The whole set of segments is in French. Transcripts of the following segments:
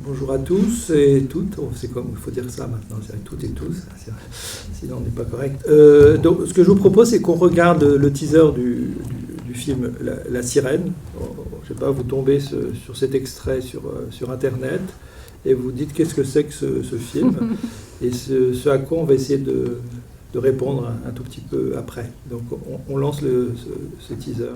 Bonjour à tous et toutes. Oh, c'est comme il faut dire ça maintenant, c'est toutes et tous, sinon on n'est pas correct. Donc, ce que je vous propose, c'est qu'on regarde le teaser du film La Sirène. Je sais pas, vous tombez sur cet extrait sur Internet et vous dites qu'est-ce que c'est que ce film et ce à quoi on va essayer de répondre un tout petit peu après. Donc on lance ce teaser.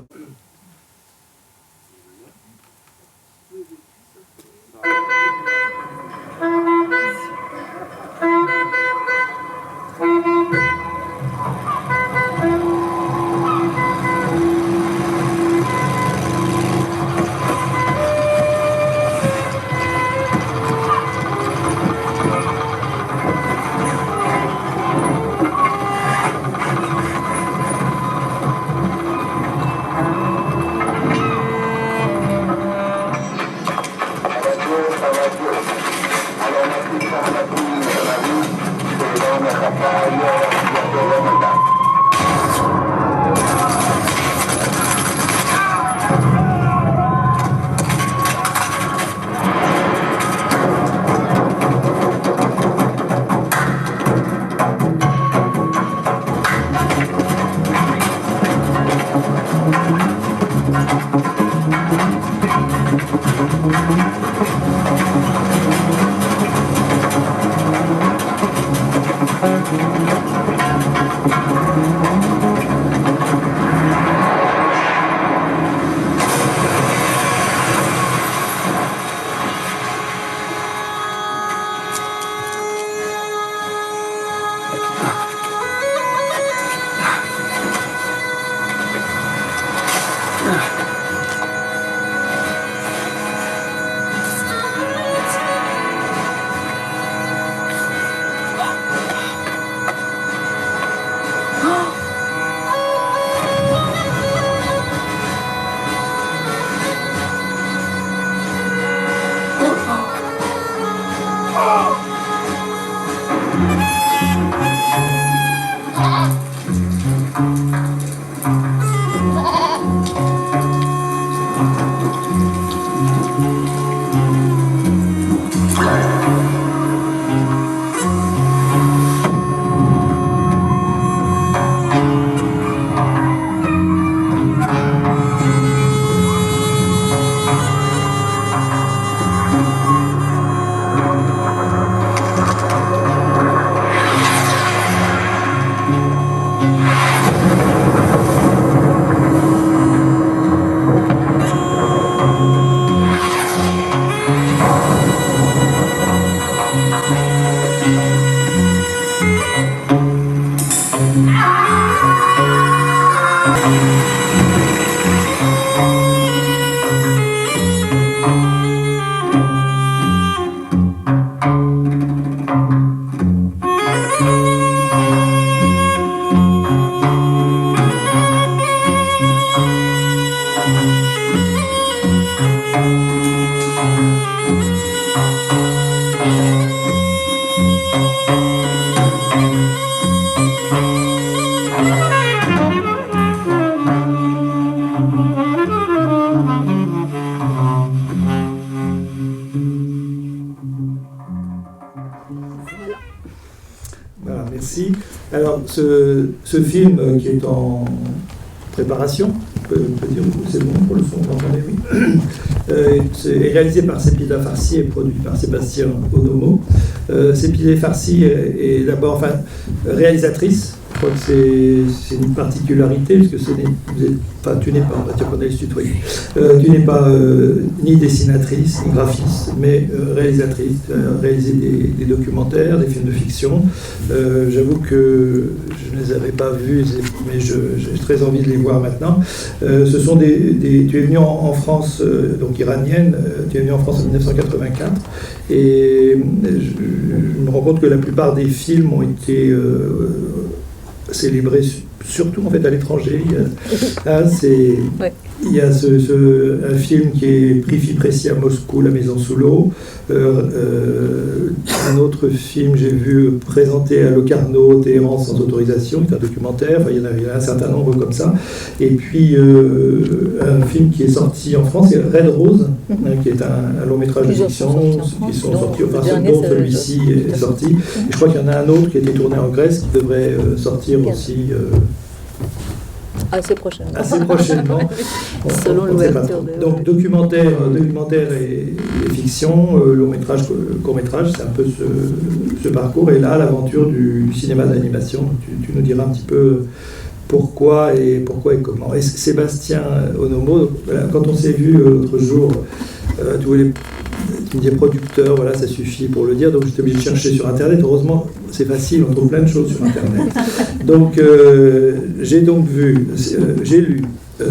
Voilà, merci. Alors, ce film qui est en préparation, on peut dire que c'est bon pour le son, vous entendez, oui. C'est réalisé par Sepideh Farsi et produit par Sébastien Onomo. Sepideh Farsi est d'abord réalisatrice. Je crois que c'est une particularité, parce que tu n'es pas, on va dire qu'on allait se tutoyer, tu n'es pas ni dessinatrice, ni graphiste, mais réalisatrice. Tu as réalisé des documentaires, des films de fiction. J'avoue que je ne les avais pas vus, mais j'ai très envie de les voir maintenant. Ce sont tu es venue en France, donc iranienne, tu es venue en France en 1984, et je me rends compte que la plupart des films ont été célébrés surtout en fait à l'étranger. Ouais. il y a un film qui est prix Fipressi à Moscou, La Maison sous l'eau. Un autre film, j'ai vu présenté à Locarno, Téhéran sans autorisation, qui est un documentaire. Enfin, il y en a un certain nombre comme ça. Et puis un film qui est sorti en France, c'est Red Rose, qui est un long métrage de fiction, qui sont sortis, enfin dont celui-ci est sorti. Et je crois qu'il y en a un autre qui a été tourné en Grèce, qui devrait sortir aussi. Assez prochainement. Assez prochainement. Selon l'ouverture. Donc documentaire et fiction, long métrage, court métrage, c'est un peu ce parcours. Et là, l'aventure du cinéma d'animation. Tu nous diras un petit peu pourquoi et comment. Et Sébastien Onomo, quand on s'est vu l'autre jour, tu me disais producteur, voilà, ça suffit pour le dire, donc j'étais obligé de chercher sur Internet. Heureusement, c'est facile, on trouve plein de choses sur Internet. Donc, j'ai lu,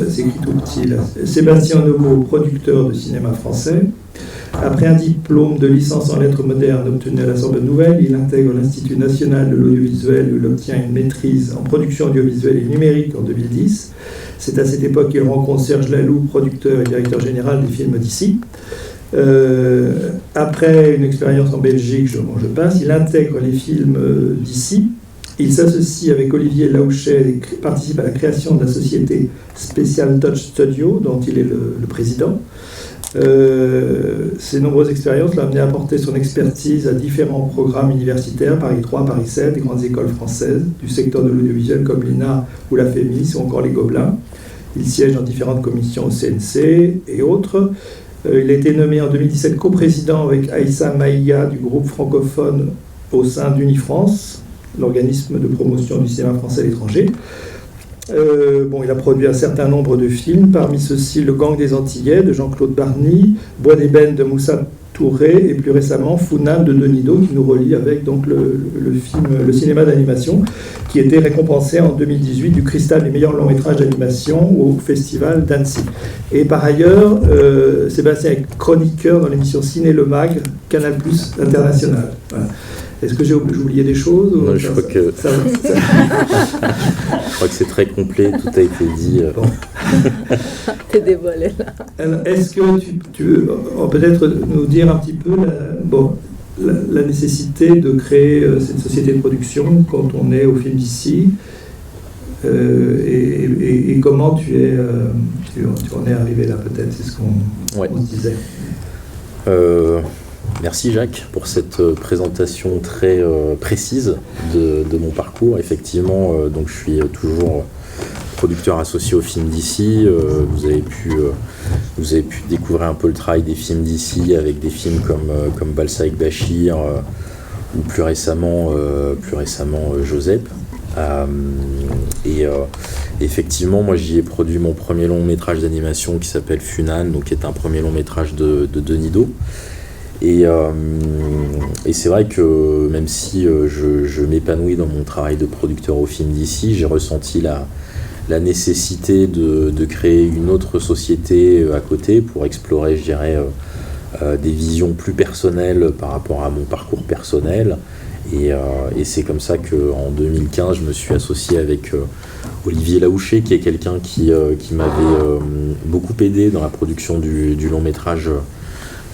c'est écrit tout petit là, Sébastien Onomo, producteur de cinéma français. Après un diplôme de licence en lettres modernes obtenu à la Sorbonne Nouvelle, il intègre l'Institut national de l'audiovisuel où il obtient une maîtrise en production audiovisuelle et numérique en 2010. C'est à cette époque qu'il rencontre Serge Laloux, producteur et directeur général des films d'ici. Après une expérience en Belgique, je passe, il intègre les films d'ici. Il s'associe avec Olivier Laouchet et participe à la création de la société Special Touch Studio, dont il est le président. Ces nombreuses expériences l'ont amené à apporter son expertise à différents programmes universitaires, Paris 3, Paris 7, des grandes écoles françaises du secteur de l'audiovisuel comme l'INA ou la FEMIS ou encore les Gobelins. Il siège dans différentes commissions au CNC et autres. Il a été nommé en 2017 coprésident avec Aïssa Maïga du groupe francophone au sein d'Unifrance, l'organisme de promotion du cinéma français à l'étranger. Il a produit un certain nombre de films, parmi ceux-ci Le Gang des Antillais de Jean-Claude Barny, Bois d'ébène de Moussa Touré et plus récemment Funan de Denis Do, qui nous relie avec donc le cinéma d'animation qui était récompensé en 2018 du Cristal du meilleur long métrage d'animation au festival d'Annecy. Et par ailleurs, Sébastien est chroniqueur dans l'émission Ciné Le Mag, Canal+ International. Voilà. Est-ce que j'ai oublié des choses ou... Non, je crois que c'est très complet, tout a été dit. Bon. T'es dévoilé là. Alors, est-ce que tu veux peut-être nous dire un petit peu la nécessité de créer cette société de production quand on est au film d'ici et comment tu en es arrivé là, peut-être, c'est ce qu'on se disait. Merci Jacques pour cette présentation très précise de mon parcours. Effectivement, donc je suis toujours producteur associé au film d'ici. Vous avez pu découvrir un peu le travail des films d'ici avec des films comme Balsaïk Bachir ou plus récemment Joseph. Effectivement, moi j'y ai produit mon premier long métrage d'animation qui s'appelle Funan, donc qui est un premier long métrage de Denis Do. Et c'est vrai que même si je m'épanouis dans mon travail de producteur au film d'ici, j'ai ressenti la nécessité de créer une autre société à côté pour explorer, je dirais, des visions plus personnelles par rapport à mon parcours personnel. Et c'est comme ça qu'en 2015, je me suis associé avec Olivier Laouchet, qui est quelqu'un qui m'avait beaucoup aidé dans la production du long métrage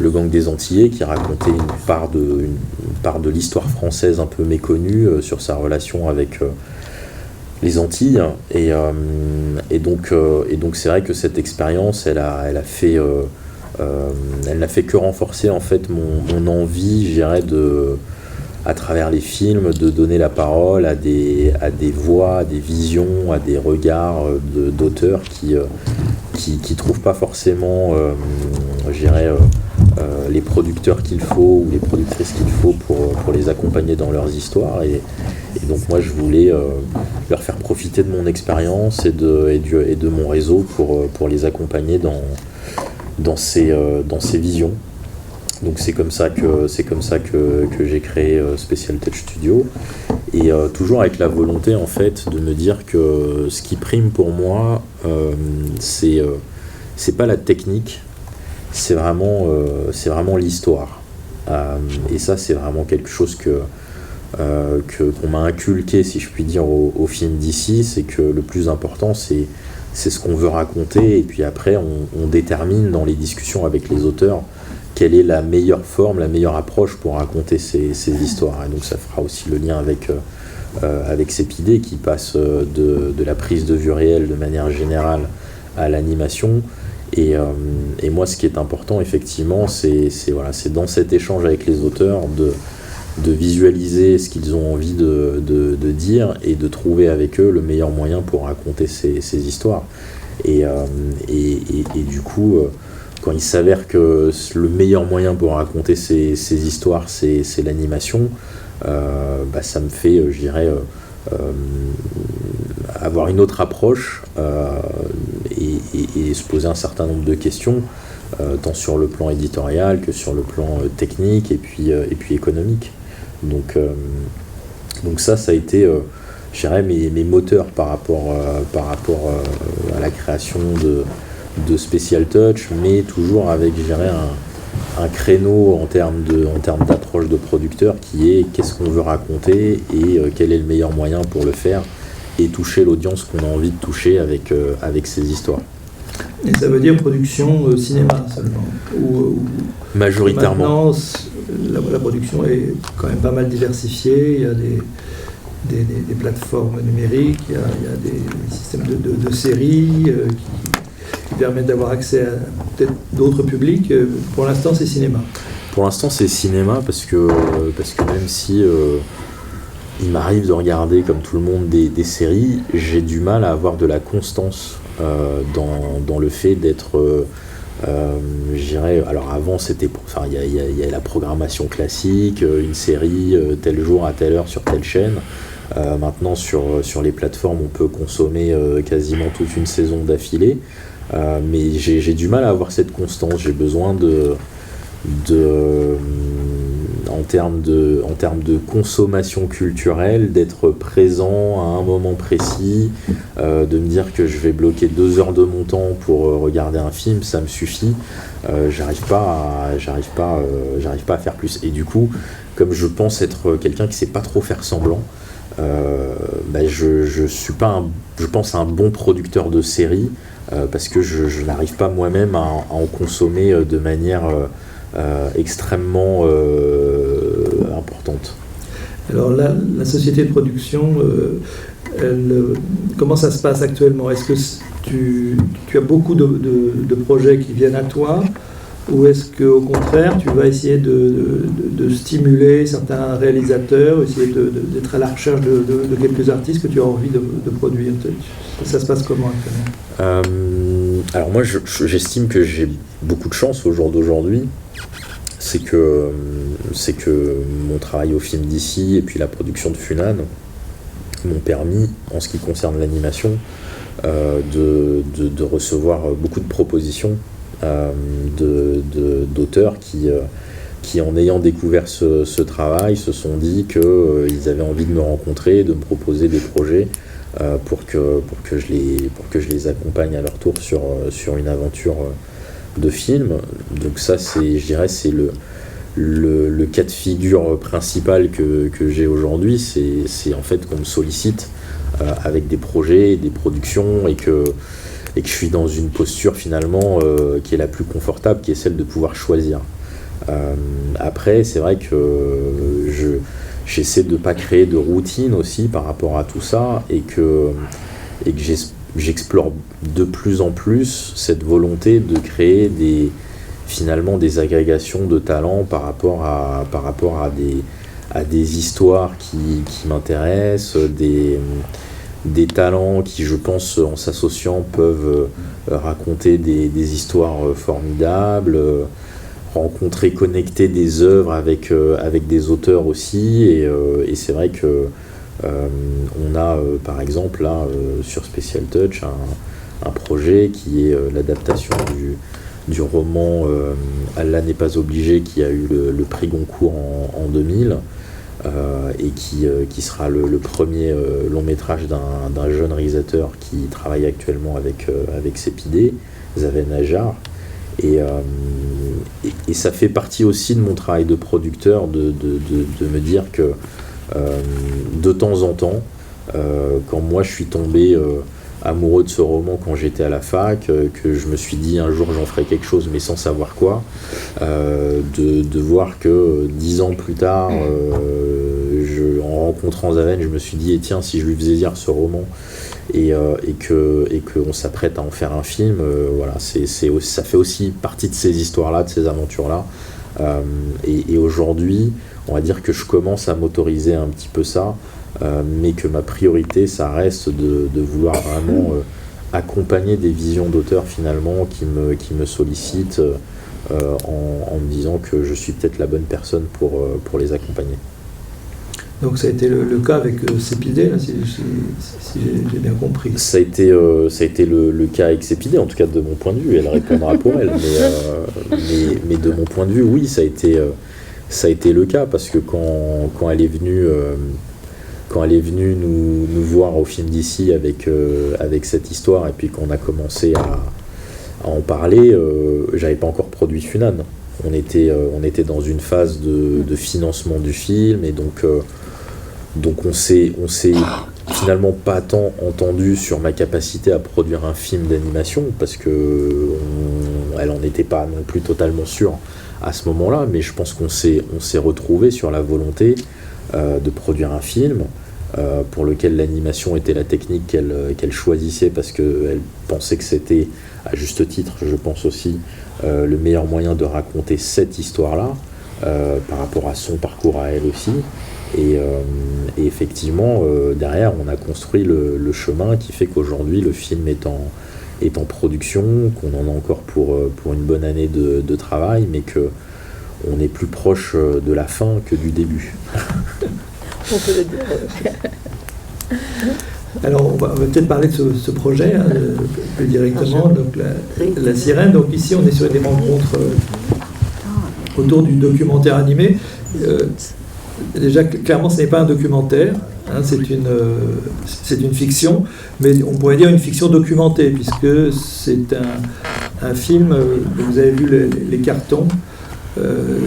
Le Gang des Antillais, qui racontait une part de l'histoire française un peu méconnue sur sa relation avec les Antilles. Et donc c'est vrai que cette expérience, elle n'a fait que renforcer en fait mon envie, je dirais, à travers les films, de donner la parole à des voix, à des visions, à des regards d'auteurs qui trouvent pas forcément, je dirais, les producteurs qu'il faut ou les productrices qu'il faut pour les accompagner dans leurs histoires. Et donc moi je voulais leur faire profiter de mon expérience et de mon réseau pour les accompagner dans ces visions. Donc c'est comme ça que j'ai créé Special Touch Studio, et toujours avec la volonté en fait de me dire que ce qui prime pour moi, c'est pas la technique, c'est vraiment l'histoire. Et ça c'est vraiment quelque chose qu'on m'a inculqué, si je puis dire, au film d'ici, c'est que le plus important c'est c'est ce qu'on veut raconter, et puis après on détermine dans les discussions avec les auteurs quelle est la meilleure forme, la meilleure approche pour raconter ces histoires. Et donc ça fera aussi le lien avec Cépidé qui passe de la prise de vue réelle de manière générale à l'animation. Et moi, ce qui est important, effectivement, c'est dans cet échange avec les auteurs de visualiser ce qu'ils ont envie de dire et de trouver avec eux le meilleur moyen pour raconter ces histoires. Et du coup, quand il s'avère que le meilleur moyen pour raconter ces histoires, c'est l'animation, ça me fait, je dirais, avoir une autre approche et se poser un certain nombre de questions, tant sur le plan éditorial que sur le plan technique et puis économique. Donc ça a été, je dirais, mes moteurs par rapport à la création de Special Touch, mais toujours avec, je dirais, un créneau en termes d'approche de producteur qui est qu'est-ce qu'on veut raconter et quel est le meilleur moyen pour le faire et toucher l'audience qu'on a envie de toucher avec ces histoires. Et ça veut dire production cinéma seulement ou majoritairement. Maintenant, la production est quand même pas mal diversifiée. Il y a des plateformes numériques, il y a des systèmes de séries qui permettent d'avoir accès à peut-être d'autres publics. Pour l'instant, c'est cinéma. Pour l'instant, c'est cinéma parce que même si il m'arrive de regarder comme tout le monde des séries, j'ai du mal à avoir de la constance dans le fait d'être, je dirais, alors avant c'était, il y a la programmation classique, une série tel jour à telle heure sur telle chaîne. Maintenant sur les plateformes on peut consommer quasiment toute une saison d'affilée, mais j'ai du mal à avoir cette constance. J'ai besoin en termes de consommation culturelle, d'être présent à un moment précis, de me dire que je vais bloquer 2 heures de mon temps pour regarder un film, ça me suffit. J'arrive pas à faire plus. Et du coup, comme je pense être quelqu'un qui sait pas trop faire semblant, je suis pas je pense un bon producteur de séries parce que je n'arrive pas moi-même à en consommer de manière extrêmement importante. Alors là, la société de production, comment ça se passe actuellement? Est-ce que tu as beaucoup de projets qui viennent à toi, ou est-ce qu'au contraire, tu vas essayer de stimuler certains réalisateurs, essayer d'être à la recherche de quelques artistes que tu as envie de produire? Ça se passe comment actuellement? Alors moi, j'estime que j'ai beaucoup de chance au jour d'aujourd'hui. C'est que mon travail au film d'ici et puis la production de Funan m'ont permis, en ce qui concerne l'animation, de recevoir beaucoup de propositions d'auteurs qui, en ayant découvert ce travail, se sont dit qu'ils avaient envie de me rencontrer, de me proposer des projets pour que je les accompagne à leur tour sur une aventure de film. Donc ça, je dirais, c'est le cas de figure principal que j'ai aujourd'hui. C'est en fait qu'on me sollicite avec des projets, des productions, et que je suis dans une posture finalement qui est la plus confortable, qui est celle de pouvoir choisir. Après, c'est vrai que j'essaie de ne pas créer de routine aussi par rapport à tout ça, et que j'explore de plus en plus cette volonté de créer finalement des agrégations de talents par rapport à des histoires qui m'intéressent, des talents qui, je pense, en s'associant, peuvent raconter des histoires formidables, rencontrer, connecter des œuvres avec des auteurs aussi, et c'est vrai que on a par exemple là sur Special Touch un projet qui est l'adaptation du roman Allah n'est pas obligé, qui a eu le prix Goncourt en 2000, et qui sera le premier long métrage d'un jeune réalisateur qui travaille actuellement avec Cépidé, Zaven Ajar, et ça fait partie aussi de mon travail de producteur de me dire que de temps en temps, quand moi je suis tombé amoureux de ce roman quand j'étais à la fac, que je me suis dit un jour j'en ferai quelque chose mais sans savoir quoi, de voir que 10 ans plus tard, en rencontrant Zaven, je me suis dit tiens, si je lui faisais lire ce roman et qu'on s'apprête à en faire un film, voilà, ça fait aussi partie de ces histoires-là, de ces aventures-là. Et aujourd'hui, on va dire que je commence à m'autoriser un petit peu ça, mais que ma priorité, ça reste de vouloir vraiment accompagner des visions d'auteurs finalement qui me sollicitent en me disant que je suis peut-être la bonne personne pour les accompagner. Donc ça a été le cas avec Sépidé, là, si j'ai bien compris. Ça a été le cas avec Sépidé, en tout cas de mon point de vue. Elle répondra pour elle, mais de mon point de vue, oui, ça a été le cas, parce que quand elle est venue nous voir au Film d'ici avec cette histoire, et puis qu'on a commencé à en parler, j'avais pas encore produit Funan. On était dans une phase de financement du film, et donc on s'est finalement pas tant entendu sur ma capacité à produire un film d'animation, parce que elle en était pas non plus totalement sûre à ce moment-là, mais je pense qu'on s'est retrouvé sur la volonté de produire un film pour lequel l'animation était la technique qu'elle choisissait, parce qu'elle pensait que c'était, à juste titre, je pense aussi, le meilleur moyen de raconter cette histoire-là, par rapport à son parcours à elle aussi. Et effectivement, derrière, on a construit le chemin qui fait qu'aujourd'hui, le film est en production, qu'on en a encore pour une bonne année de travail, mais qu'on est plus proche de la fin que du début. On peut le dire. Alors, on va peut-être parler de ce projet plus directement, donc la Sirène. Donc ici, on est sur des rencontres autour du documentaire animé. Déjà, clairement, ce n'est pas un documentaire, hein, c'est une fiction, mais on pourrait dire une fiction documentée, puisque c'est un film, vous avez vu les cartons,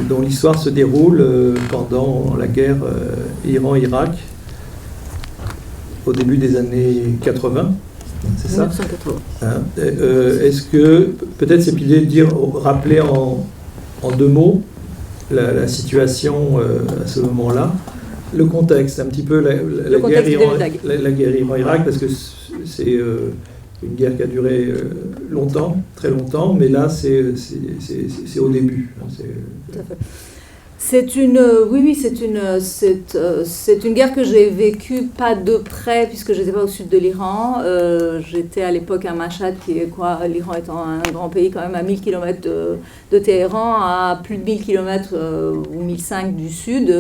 dont l'histoire se déroule pendant la guerre Iran-Irak, au début des années 80, c'est ça ? 1980. Hein, est-ce que, peut-être c'est l'idée de rappeler en 2 mots la situation à ce moment-là, le contexte, un petit peu la guerre Iran-Irak, parce que c'est une guerre qui a duré longtemps, très longtemps, mais là c'est au début. Tout à fait. C'est une guerre que j'ai vécue pas de près, puisque je n'étais pas au sud de l'Iran. J'étais à l'époque à Mashhad, qui est l'Iran étant un grand pays quand même à 1000 km de Téhéran, à plus de 1000 km ou 1005 du sud,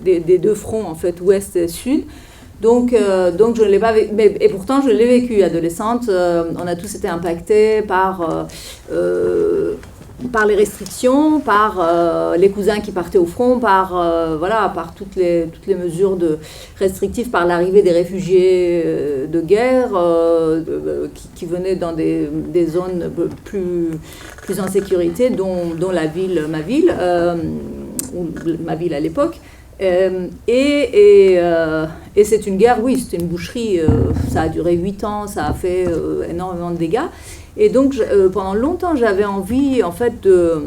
des 2 fronts en fait, ouest et sud. Donc je ne l'ai pas vécu, et pourtant je l'ai vécu adolescente. On a tous été impactés par les restrictions, par les cousins qui partaient au front, par toutes les mesures restrictives, par l'arrivée des réfugiés de guerre qui venaient dans des zones plus en sécurité, dont ma ville à l'époque. Et c'est une guerre, oui, c'était une boucherie, ça a duré 8 ans, ça a fait énormément de dégâts. Et donc, pendant longtemps, j'avais envie, en fait, de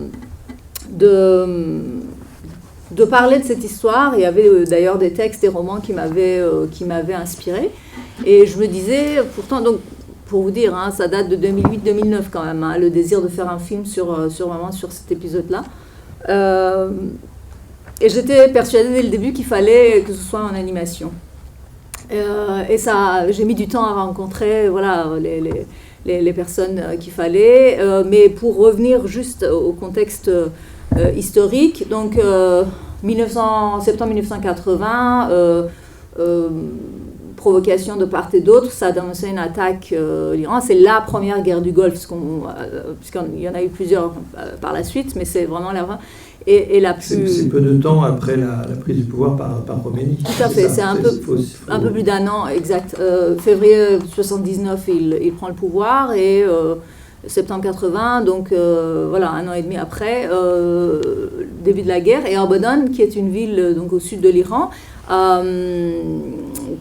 parler de cette histoire. Il y avait d'ailleurs des textes, des romans qui m'avaient inspirée. Et je me disais, pourtant, donc, pour vous dire, hein, ça date de 2008-2009 quand même, hein, le désir de faire un film sur cet épisode-là. Et j'étais persuadée dès le début qu'il fallait que ce soit en animation. Et ça, j'ai mis du temps à rencontrer, les personnes qu'il fallait, mais pour revenir juste au contexte historique, donc septembre 1980, provocation de part et d'autre, Saddam Hussein attaque l'Iran. C'est la première guerre du Golfe, puisqu'il y en a eu plusieurs par la suite, mais c'est vraiment la fin. Et la plus... C'est peu de temps après la prise du pouvoir par Khomeini. Tout à fait, c'est un peu plus d'1 an, exact. Février 1979, il prend le pouvoir, et septembre 80, donc 1 an et demi après, début de la guerre. Et Abadan, qui est une ville donc, au sud de l'Iran,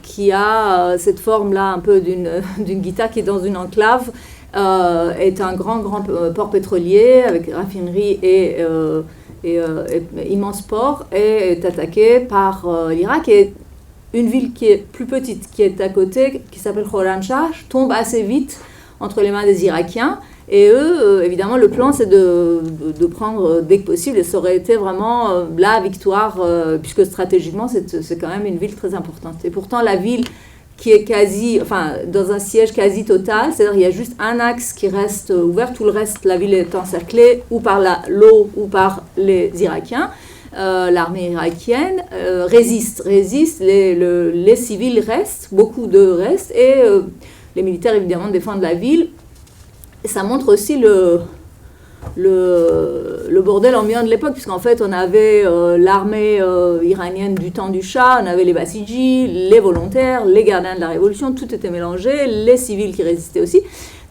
qui a cette forme-là un peu d'une guitare qui est dans une enclave, est un grand port pétrolier avec raffinerie et immense port, et est attaqué par l'Irak. Et une ville qui est plus petite, qui est à côté, qui s'appelle Khorramshahr, tombe assez vite entre les mains des Irakiens. Et eux, évidemment, le plan, c'est de prendre dès que possible, et ça aurait été vraiment la victoire, puisque stratégiquement, c'est quand même une ville très importante. Et pourtant, la ville qui est dans un siège quasi total, c'est-à-dire il y a juste un axe qui reste ouvert, tout le reste, la ville est encerclée, ou par l'eau, ou par les Irakiens. L'armée irakienne résiste, les civils restent, beaucoup d'eux restent, et les militaires, évidemment, défendent la ville. Et ça montre aussi le bordel ambiant de l'époque, puisqu'en fait, on avait l'armée iranienne du temps du Shah, on avait les Bassidji, les volontaires, les gardiens de la Révolution, tout était mélangé, les civils qui résistaient aussi.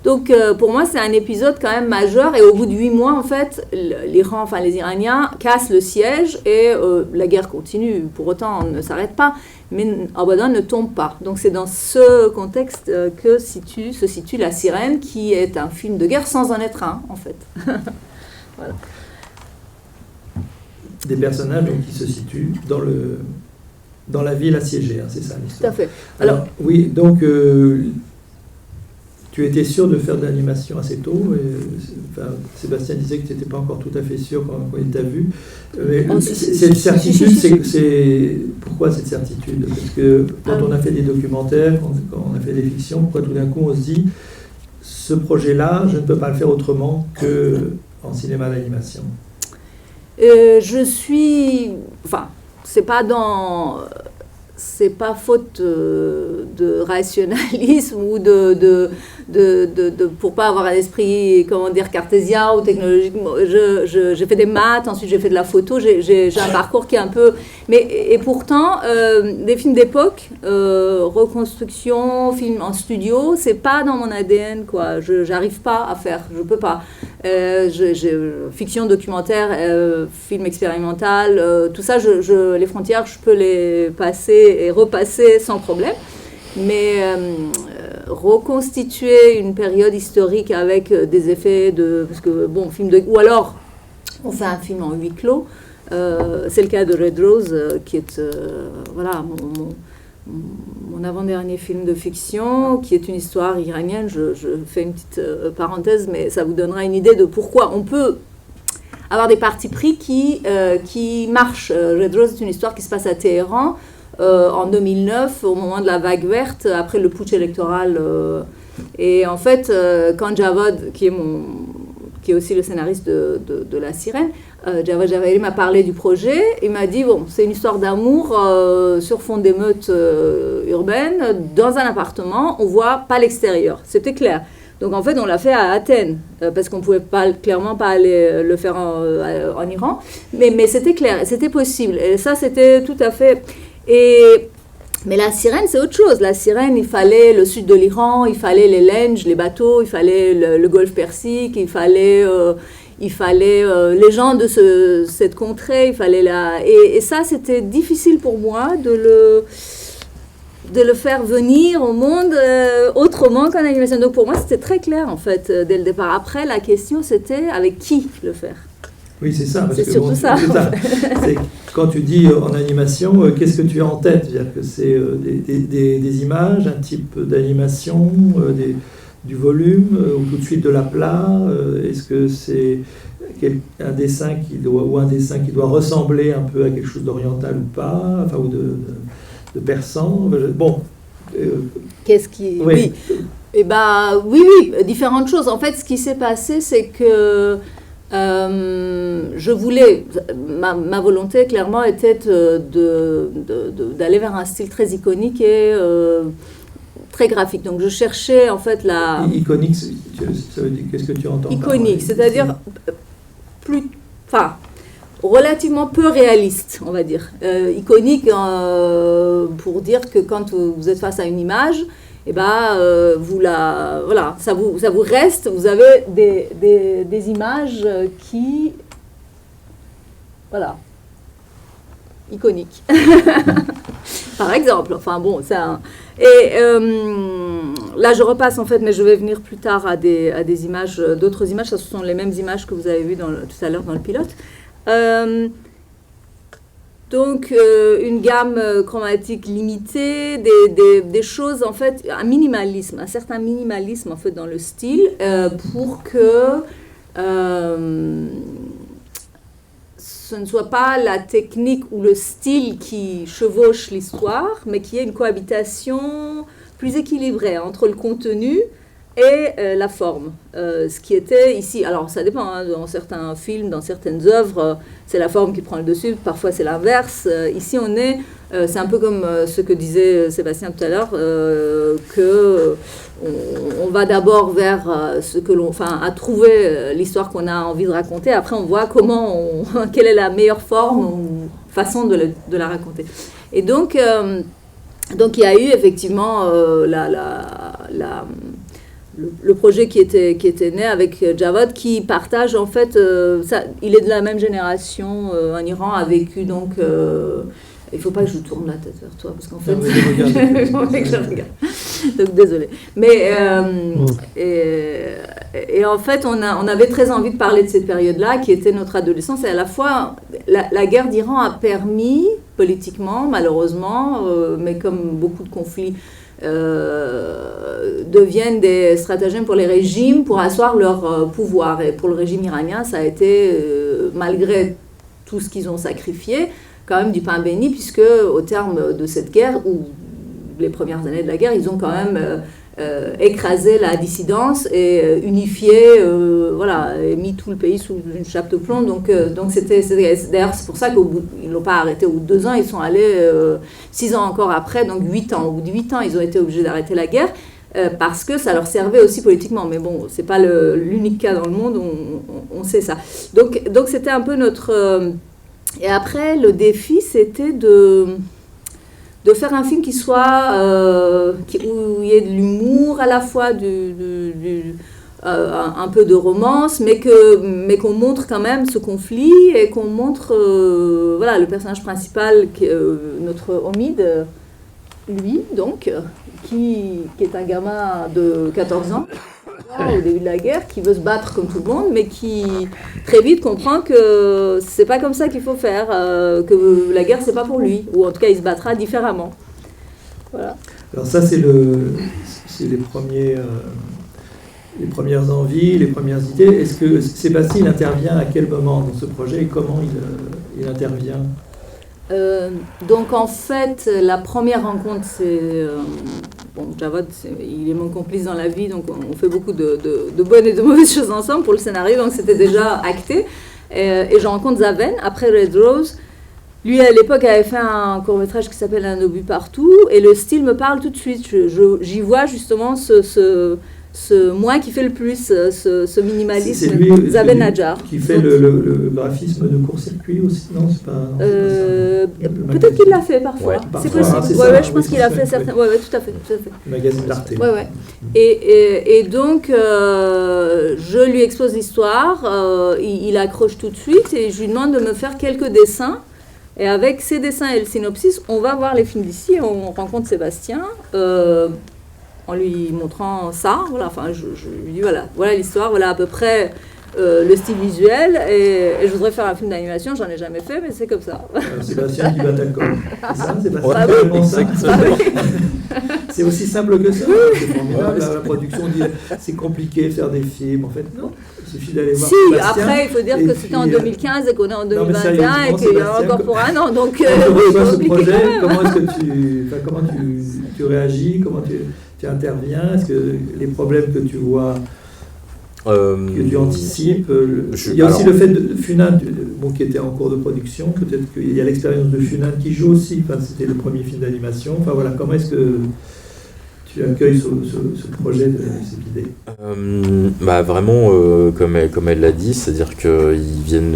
Donc, pour moi, c'est un épisode quand même majeur, et au bout de 8 mois, en fait, les Iraniens cassent le siège, et la guerre continue. Pour autant, on ne s'arrête pas, mais Abadan ne tombe pas. Donc, c'est dans ce contexte que se situe La Sirène, qui est un film de guerre sans en être un, en fait. Voilà. Des personnages donc, qui se situent dans la ville assiégée, hein, c'est ça l'histoire. Tout à fait. Alors oui, donc tu étais sûr de faire de l'animation assez tôt. Sébastien disait que tu n'étais pas encore tout à fait sûr quand il t'a vu. Cette certitude, pourquoi cette certitude? Parce que quand on a fait des documentaires, quand on a fait des fictions, pourquoi tout d'un coup on se dit ce projet-là, je ne peux pas le faire autrement qu'en cinéma d'animation? C'est pas faute de rationalisme ou pour pas avoir un esprit, cartésien ou technologique. J'ai fait des maths, ensuite j'ai fait de la photo, j'ai un parcours qui est un peu... Et pourtant, des films d'époque, reconstruction, films en studio, c'est pas dans mon ADN, quoi. J'arrive pas à faire, je peux pas. Fiction, documentaire, film expérimental, tout ça, les frontières, je peux les passer et repasser sans problème. Mais reconstituer une période historique avec des effets ou alors on fait un film en huis clos, c'est le cas de Red Rose, qui est mon avant-dernier film de fiction, qui est une histoire iranienne. Je fais une petite parenthèse, mais ça vous donnera une idée de pourquoi on peut avoir des partis pris qui marchent. Red Rose est une histoire qui se passe à Téhéran, en 2009, au moment de la vague verte, après le putsch électoral. Et en fait, quand Javad, qui est aussi le scénariste de La Sirène, Javad Javahiri m'a parlé du projet, il m'a dit, c'est une histoire d'amour sur fond d'émeutes urbaines, dans un appartement, on voit pas l'extérieur. C'était clair. Donc en fait, on l'a fait à Athènes, parce qu'on ne pouvait clairement pas aller le faire en Iran, mais c'était clair, c'était possible. Et ça, c'était tout à fait... Mais La Sirène, c'est autre chose. La Sirène, il fallait le sud de l'Iran, il fallait les Lenges, les bateaux, il fallait le golfe Persique, il fallait les gens de cette contrée, et ça, c'était difficile pour moi de le faire venir au monde autrement qu'en animation. Donc pour moi, c'était très clair, en fait, dès le départ. Après, la question, c'était avec qui le faire. Oui, c'est ça. C'est surtout ça. C'est quand tu dis en animation, qu'est-ce que tu as en tête? C'est-à-dire que c'est des images, un type d'animation, du volume, ou tout de suite de l'aplat? Est-ce que c'est un dessin qui doit ressembler un peu à quelque chose d'oriental ou pas, enfin, ou de persan? Bon. Qu'est-ce qui... Oui. Oui, différentes choses. En fait, ce qui s'est passé, c'est que je voulais, ma volonté clairement était d'aller vers un style très iconique et très graphique. Donc je cherchais en fait Iconique, ça veut dire, qu'est-ce que tu entends iconique, c'est-à-dire relativement peu réaliste, on va dire. Iconique pour dire que quand vous êtes face à une image, ça vous reste, vous avez des images qui, iconiques. Par exemple, enfin bon, ça. Et là, je repasse en fait, mais je vais venir plus tard à des images, d'autres images. Ce sont les mêmes images que vous avez vues tout à l'heure dans le pilote. Donc, une gamme chromatique limitée, des choses, en fait, un certain minimalisme, en fait, dans le style, pour que ce ne soit pas la technique ou le style qui chevauche l'histoire, mais qu'il y ait une cohabitation plus équilibrée entre le contenu et la forme. Ce qui était ici, alors ça dépend, hein, dans certains films, dans certaines œuvres, c'est la forme qui prend le dessus, parfois c'est l'inverse. Ici c'est un peu comme ce que disait Sébastien tout à l'heure, que on va d'abord vers ce que à trouver l'histoire qu'on a envie de raconter, après on voit quelle est la meilleure forme ou façon de la raconter. Et donc il y a eu effectivement le projet qui était né avec Javad, qui partage en fait, il est de la même génération en Iran, a vécu donc, il ne faut pas que je tourne la tête vers toi, parce qu'en fait, il faut que je regarde. Donc désolée. Mais, et en fait, on avait très envie de parler de cette période-là, qui était notre adolescence, et à la fois, la guerre d'Iran a permis, politiquement, malheureusement, mais comme beaucoup de conflits, deviennent des stratagèmes pour les régimes pour asseoir leur pouvoir. Et pour le régime iranien, ça a été, malgré tout ce qu'ils ont sacrifié, quand même du pain béni, puisque au terme de cette guerre, ou les premières années de la guerre, ils ont quand même écrasé la dissidence et unifié, et mis tout le pays sous une chape de plomb. Donc d'ailleurs, c'est pour ça qu'ils ne l'ont pas arrêté au bout de 2 ans, ils sont allés 6 ans encore après, donc 8 ans. Au bout de 8 ans, ils ont été obligés d'arrêter la guerre, parce que ça leur servait aussi politiquement. Mais bon, ce n'est pas l'unique cas dans le monde, on sait ça. Donc c'était un peu notre... et après, le défi, c'était de faire un film qui soit, où il y ait de l'humour, à la fois un peu de romance, mais qu'on montre quand même ce conflit, et qu'on montre le personnage principal, qui est, notre Omid, lui, donc, qui est un gamin de 14 ans, au début de la guerre, qui veut se battre comme tout le monde, mais qui très vite comprend que c'est pas comme ça qu'il faut faire, que la guerre c'est pas pour lui, ou en tout cas il se battra différemment. Voilà. Alors ça c'est les premières envies, les premières idées. Est-ce que Sébastien il intervient à quel moment dans ce projet et comment il intervient? Donc en fait, la première rencontre, c'est... Javad, il est mon complice dans la vie, donc on fait beaucoup de bonnes et de mauvaises choses ensemble pour le scénario, donc c'était déjà acté. Et je rencontre Zaven, après Red Rose. Lui, à l'époque, avait fait un court-métrage qui s'appelle Un obus partout, et le style me parle tout de suite. J'y vois justement ce moi qui fait le plus, ce minimalisme. C'est lui, Zaven Najjar. Qui fait le graphisme de court-circuit aussi? Non, c'est pas ça. Peut-être qu'il l'a fait parfois. Ouais, c'est parfois, possible. c'est ça, Je pense qu'il a fait certains. Oui, tout à fait. Le magazine d'Arte. Ouais. Et donc, je lui expose l'histoire, il accroche tout de suite, et je lui demande de me faire quelques dessins. Et avec ces dessins et le synopsis, on va voir les films d'ici, on rencontre Sébastien, en lui montrant ça. Je lui dis voilà l'histoire, voilà à peu près le style visuel, et je voudrais faire un film d'animation, j'en ai jamais fait, mais c'est comme ça. Sébastien qui va d'accord. C'est ça, c'est pas Ouais, ça. C'est aussi simple que ça. C'est formidable. La production dit c'est compliqué de faire des films. En fait, non. Il suffit d'aller voir. Sébastien, après, il faut dire que c'était en 2015 et qu'on est en 2021 et qu'il y a encore pour un an. Donc, quand tu vois ce projet, comment est-ce que tu réagis, comment tu interviens? Est-ce que les problèmes que tu vois, que tu anticipes, il y a aussi le fait de Funan, qui était en cours de production, peut-être qu'il y a l'expérience de Funan qui joue aussi, c'était le premier film d'animation. Comment est-ce que tu accueilles ce projet, cette idée? Vraiment, comme elle l'a dit, c'est-à-dire qu'ils viennent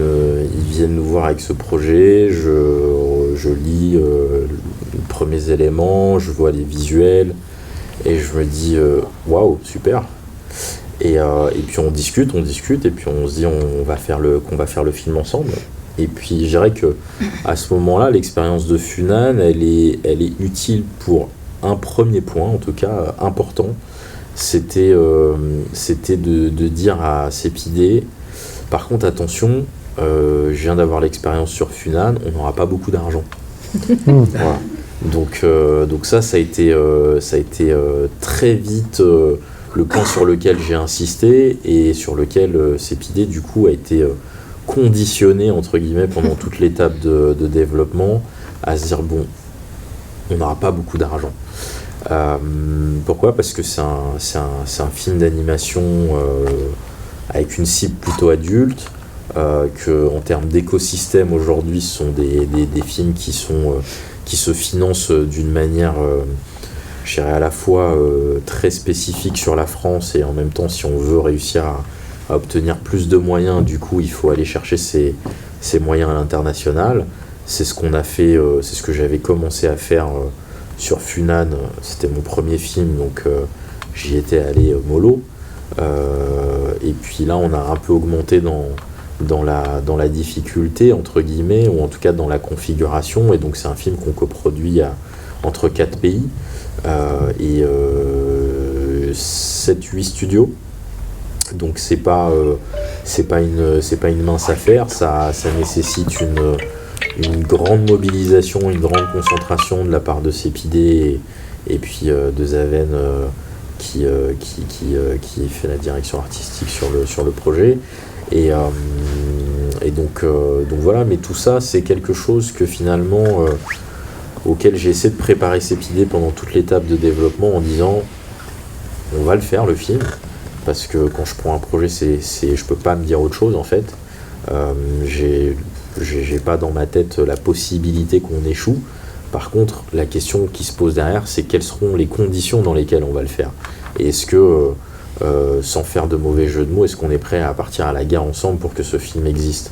nous voir avec ce projet, je lis les premiers éléments, je vois les visuels, et je me dis waouh, super. Et puis on discute, et puis on se dit qu'on va faire le film ensemble. Et puis je dirais que à ce moment-là, l'expérience de Funan, elle est utile pour un premier point, en tout cas important. C'était de dire à Cepide, par contre attention, je viens d'avoir l'expérience sur Funan, on n'aura pas beaucoup d'argent. Voilà. Donc ça a été très vite le point sur lequel j'ai insisté et sur lequel Cepide du coup a été conditionné entre guillemets pendant toute l'étape de développement à se dire bon, on n'aura pas beaucoup d'argent. Pourquoi ? Parce que c'est un film d'animation avec une cible plutôt adulte, que en termes d'écosystème aujourd'hui ce sont des films qui se financent d'une manière je dirais à la fois très spécifique sur la France, et en même temps si on veut réussir à obtenir plus de moyens, du coup il faut aller chercher ces moyens à l'international. C'est ce qu'on a fait, c'est ce que j'avais commencé à faire sur Funan. C'était mon premier film, donc j'y étais allé mollo. Et puis là on a un peu augmenté dans la difficulté entre guillemets, ou en tout cas dans la configuration, et donc c'est un film qu'on coproduit entre 4 pays et 7-8 studios. Donc c'est pas une mince affaire, ça nécessite une grande mobilisation, une grande concentration de la part de Cepide et puis de Zaven qui fait la direction artistique sur le projet. Et donc voilà, mais tout ça c'est quelque chose que finalement auquel j'ai essayé de préparer Cepide pendant toute l'étape de développement, en disant on va le faire le film, parce que quand je prends un projet je peux pas me dire autre chose en fait. J'ai pas dans ma tête la possibilité qu'on échoue. Par contre, la question qui se pose derrière, c'est quelles seront les conditions dans lesquelles on va le faire, et est-ce que sans faire de mauvais jeu de mots, est-ce qu'on est prêt à partir à la guerre ensemble pour que ce film existe.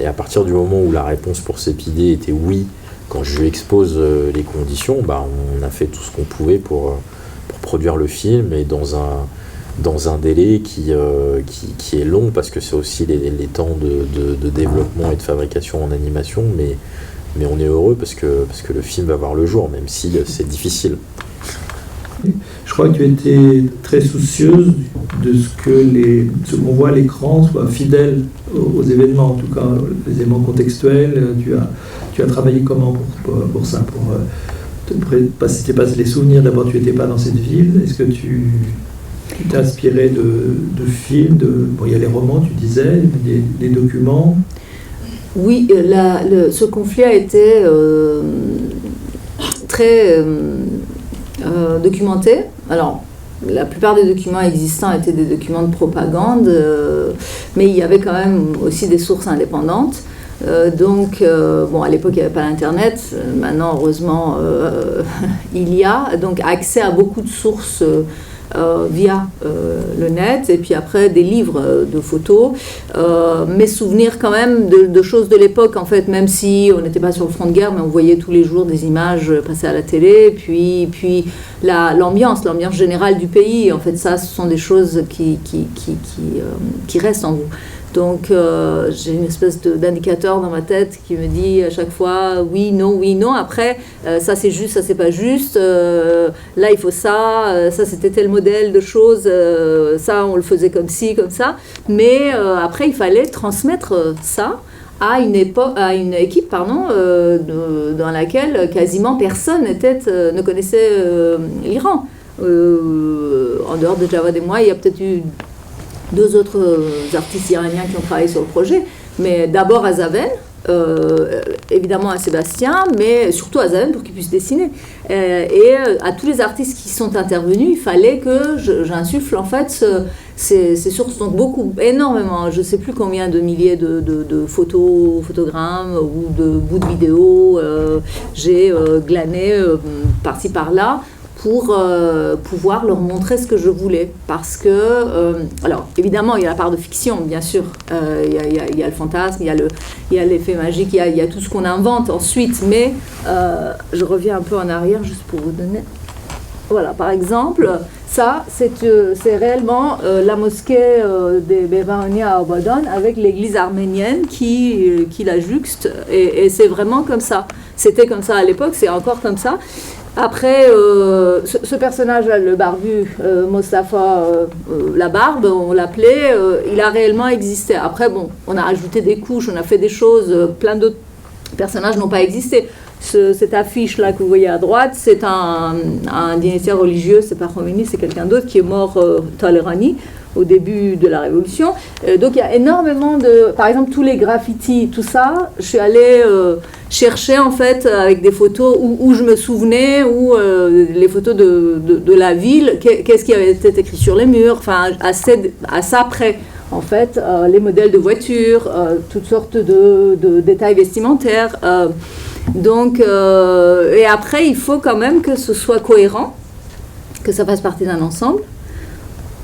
Et à partir du moment où la réponse pour Cepide était oui, quand je lui expose les conditions, on a fait tout ce qu'on pouvait pour produire le film, et dans un délai qui est long, parce que c'est aussi les temps de développement et de fabrication en animation, mais on est heureux parce que le film va voir le jour, même si c'est difficile. Je crois que tu étais très soucieuse de ce qu'on voit à l'écran soit fidèle aux événements, en tout cas les éléments contextuels. Tu as travaillé comment pour ça, si tu n'es pas les souvenirs, d'abord tu n'étais pas dans cette ville, est-ce que tu t'es inspiré de films, il y a les romans, tu disais, des documents? Oui, ce conflit a été très documenté. Alors, la plupart des documents existants étaient des documents de propagande, mais il y avait quand même aussi des sources indépendantes. Donc, à l'époque, il n'y avait pas l'Internet. Maintenant, heureusement, il y a donc accès à beaucoup de sources via le net, et puis après des livres de photos, mes souvenirs quand même de choses de l'époque, en fait, même si on n'était pas sur le front de guerre, mais on voyait tous les jours des images passer à la télé, puis l'ambiance générale du pays, en fait, ça, ce sont des choses qui restent en vous. Donc j'ai une espèce d'indicateur dans ma tête qui me dit à chaque fois oui, non. Après, ça c'est juste, ça c'est pas juste. Là il faut ça c'était tel modèle de choses. Ça on le faisait comme ci, comme ça. Mais après il fallait transmettre ça à une équipe dans laquelle quasiment personne ne connaissait l'Iran. En dehors de Javad et moi, il y a peut-être eu 2 autres artistes iraniens qui ont travaillé sur le projet, mais d'abord à Zaven, évidemment à Sébastien, mais surtout à Zaven pour qu'il puisse dessiner. Et à tous les artistes qui sont intervenus, il fallait que j'insuffle en fait ces sources, donc énormément, je ne sais plus combien de milliers de photogrammes ou de bouts de vidéos j'ai glané par-ci par-là, pour pouvoir leur montrer ce que je voulais. Parce que, alors évidemment, il y a la part de fiction, bien sûr. Il y a le fantasme, il y a l'effet magique, il y a tout ce qu'on invente ensuite. Mais je reviens un peu en arrière, juste pour vous donner Voilà, par exemple, ça, c'est réellement la mosquée des Bébaounia à Abadan avec l'église arménienne qui la juxte. Et c'est vraiment comme ça. C'était comme ça à l'époque, c'est encore comme ça. Après, ce personnage-là, le barbu, Mostafa la barbe, on l'appelait, il a réellement existé. Après, bon, on a ajouté des couches, on a fait des choses, plein d'autres personnages n'ont pas existé. Cette affiche-là que vous voyez à droite, c'est un dignitaire religieux, c'est pas Khomeini, c'est quelqu'un d'autre qui est mort, Talleyrani, au début de la Révolution. Donc il y a énormément de... Par exemple, tous les graffitis, tout ça, je suis allée chercher en fait avec des photos où je me souvenais, où les photos de la ville, qu'est-ce qui avait été écrit sur les murs, enfin à ça près. En fait, les modèles de voitures, toutes sortes de détails vestimentaires. Donc, et après, il faut quand même que ce soit cohérent, que ça fasse partie d'un ensemble,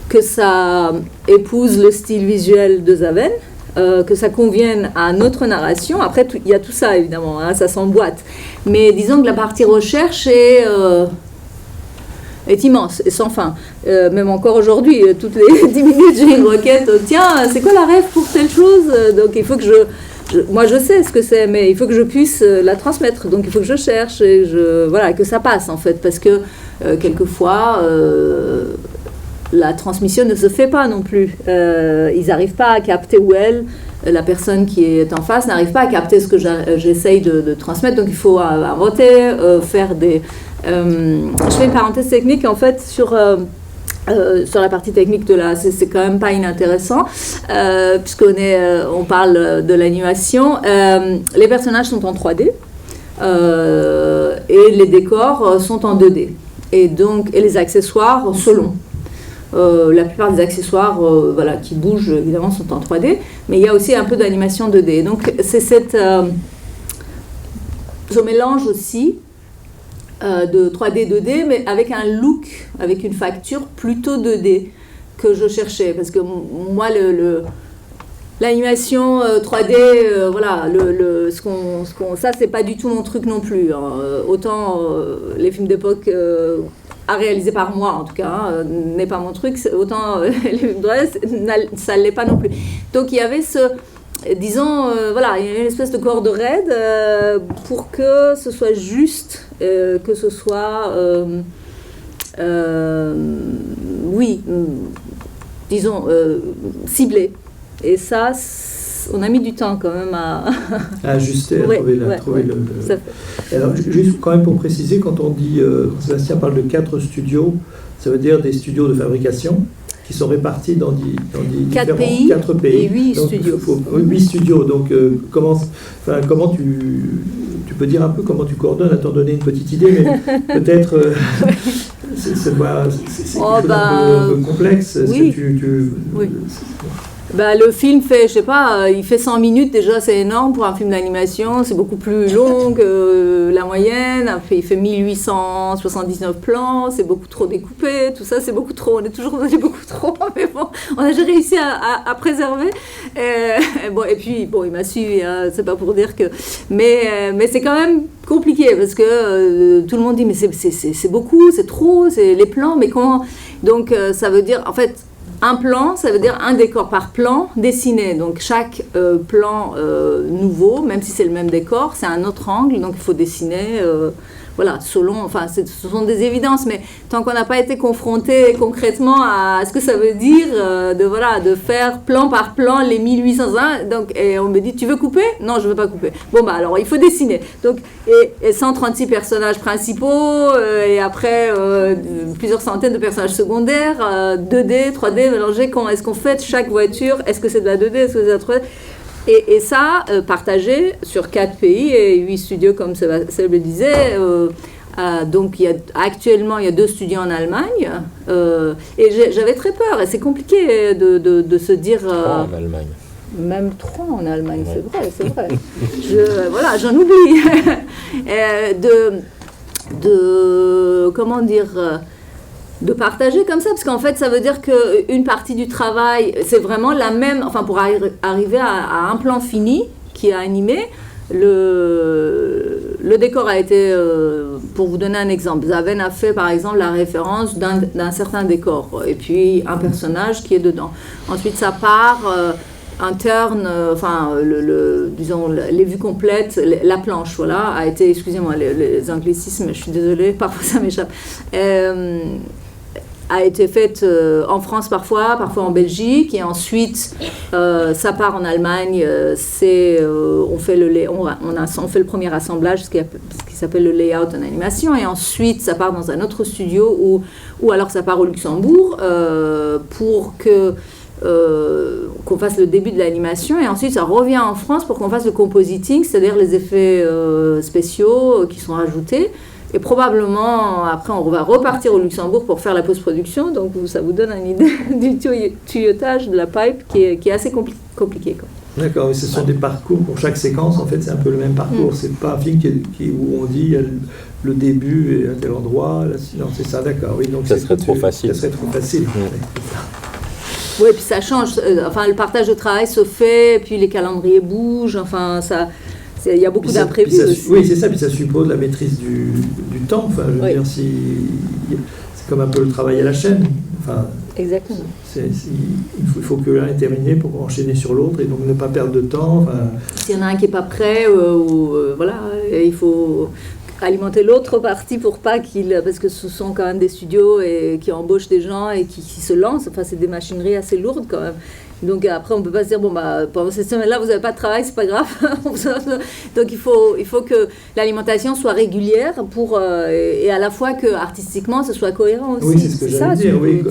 que ça épouse le style visuel de Zaven, que ça convienne à notre narration. Après, il y a tout ça, évidemment, hein, ça s'emboîte. Mais disons que la partie recherche est immense et sans fin. Même encore aujourd'hui, toutes les 10 minutes, j'ai une requête. Tiens, c'est quoi la rêve pour telle chose? Donc, il faut que moi, je sais ce que c'est, mais il faut que je puisse la transmettre. Donc, il faut que je cherche et voilà, que ça passe, en fait. Parce que, quelquefois, la transmission ne se fait pas non plus. Ils n'arrivent pas à capter où la personne qui est en face n'arrive pas à capter ce que j'essaye de transmettre. Donc, il faut inventer, faire des... je fais une parenthèse technique, en fait, sur la partie technique c'est quand même pas inintéressant, puisqu'on parle de l'animation. Les personnages sont en 3D et les décors sont en 2D. Et les accessoires selon. La plupart des accessoires qui bougent, évidemment, sont en 3D, mais il y a aussi un peu d'animation 2D. Donc, c'est ce mélange aussi de 3D, 2D, mais avec un look, avec une facture plutôt 2D que je cherchais. Parce que moi, l'animation 3D, ça, c'est pas du tout mon truc non plus. Hein. Autant les films d'époque à réaliser par moi, en tout cas, hein, n'est pas mon truc, autant les films de reste, ça ne l'est pas non plus. Donc, il y avait disons, il y a une espèce de corde raide pour que ce soit juste, que ce soit, disons, ciblé. Et ça, on a mis du temps quand même à ajuster, à trouver le... Alors, juste quand même pour préciser, quand on dit, quand Sébastien parle de 4 studios, ça veut dire des studios de fabrication qui sont répartis dans 4 pays et 8 studios. 8 studios. Donc, comment tu peux dire un peu comment tu coordonnes, à t'en donner une petite idée, mais peut-être c'est quelque chose un peu complexe. Oui. Le film fait, je sais pas, il fait 100 minutes, déjà c'est énorme pour un film d'animation, c'est beaucoup plus long que la moyenne, il fait 1879 plans, c'est beaucoup trop découpé, tout ça c'est beaucoup trop, on est toujours dans beaucoup trop, mais bon, on a déjà réussi à préserver. Et puis, il m'a suivi, hein, c'est pas pour dire que... Mais c'est quand même compliqué, parce que tout le monde dit, mais c'est beaucoup, c'est trop, c'est les plans, mais comment... Donc ça veut dire, en fait... Un plan, ça veut dire un décor par plan dessiné. Donc chaque plan nouveau, même si c'est le même décor, c'est un autre angle. Donc il faut dessiner, selon. Enfin, ce sont des évidences, mais tant qu'on n'a pas été confronté concrètement à ce que ça veut dire de faire plan par plan les 1801. Donc, et on me dit, tu veux couper? Non, je veux pas couper. Bon alors il faut dessiner. Donc et 136 personnages principaux et après plusieurs centaines de personnages secondaires, 2D, 3D mélangés. Comment est-ce qu'on fait chaque voiture? Est-ce que c'est de la 2D? Est-ce que c'est de la 3D? Et ça, partagé sur 4 pays et 8 studios, comme Seb le disait. Donc, actuellement, il y a 2 studios en Allemagne. Et j'avais très peur. Et c'est compliqué de se dire... 3 en Allemagne. Même 3 en Allemagne, ouais. c'est vrai. J'en oublie. Comment dire... de partager comme ça, parce qu'en fait, ça veut dire qu'une partie du travail, c'est vraiment la même, enfin, pour arriver à un plan fini qui est animé, le décor a été pour vous donner un exemple, Zaven a fait par exemple la référence d'un certain décor, et puis un personnage qui est dedans. Ensuite, ça part, un turn, disons, les vues complètes, la planche, voilà, a été, excusez-moi, les anglicismes, je suis désolée, parfois ça m'échappe, a été faite en France parfois en Belgique, et ensuite ça part en Allemagne. On fait le premier assemblage, ce qui s'appelle le layout en animation, et ensuite ça part dans un autre studio ou alors ça part au Luxembourg pour qu'on fasse le début de l'animation, et ensuite ça revient en France pour qu'on fasse le compositing, c'est-à-dire les effets spéciaux qui sont rajoutés. Et probablement, après, on va repartir au Luxembourg pour faire la post-production. Donc, ça vous donne une idée du tuyautage de la pipe qui est assez compliqué. Quoi. D'accord, et ce sont des parcours pour chaque séquence. En fait, c'est un peu le même parcours. C'est pas un film où on dit il y a le début et à tel endroit. Non, c'est ça, d'accord. Oui, donc ça serait trop facile. Ça serait trop facile. Oui, puis ça change. Le partage de travail se fait, puis les calendriers bougent. Enfin, ça... Il y a beaucoup d'imprévus aussi. Oui, c'est ça, puis ça suppose la maîtrise du temps. Enfin, je veux dire, c'est comme un peu le travail à la chaîne. Enfin, exactement. Il faut que l'un est terminé pour enchaîner sur l'autre et donc ne pas perdre de temps. Enfin... S'il y en a un qui n'est pas prêt, voilà, il faut alimenter l'autre partie pour pas parce que ce sont quand même des studios qui embauchent des gens et qui se lancent. Enfin, c'est des machineries assez lourdes quand même. Donc après, on ne peut pas se dire, pendant cette semaine-là, vous n'avez pas de travail, c'est pas grave. Donc il faut que l'alimentation soit régulière et à la fois que artistiquement, ce soit cohérent aussi. Oui, c'est ce que j'allais dire. Oui.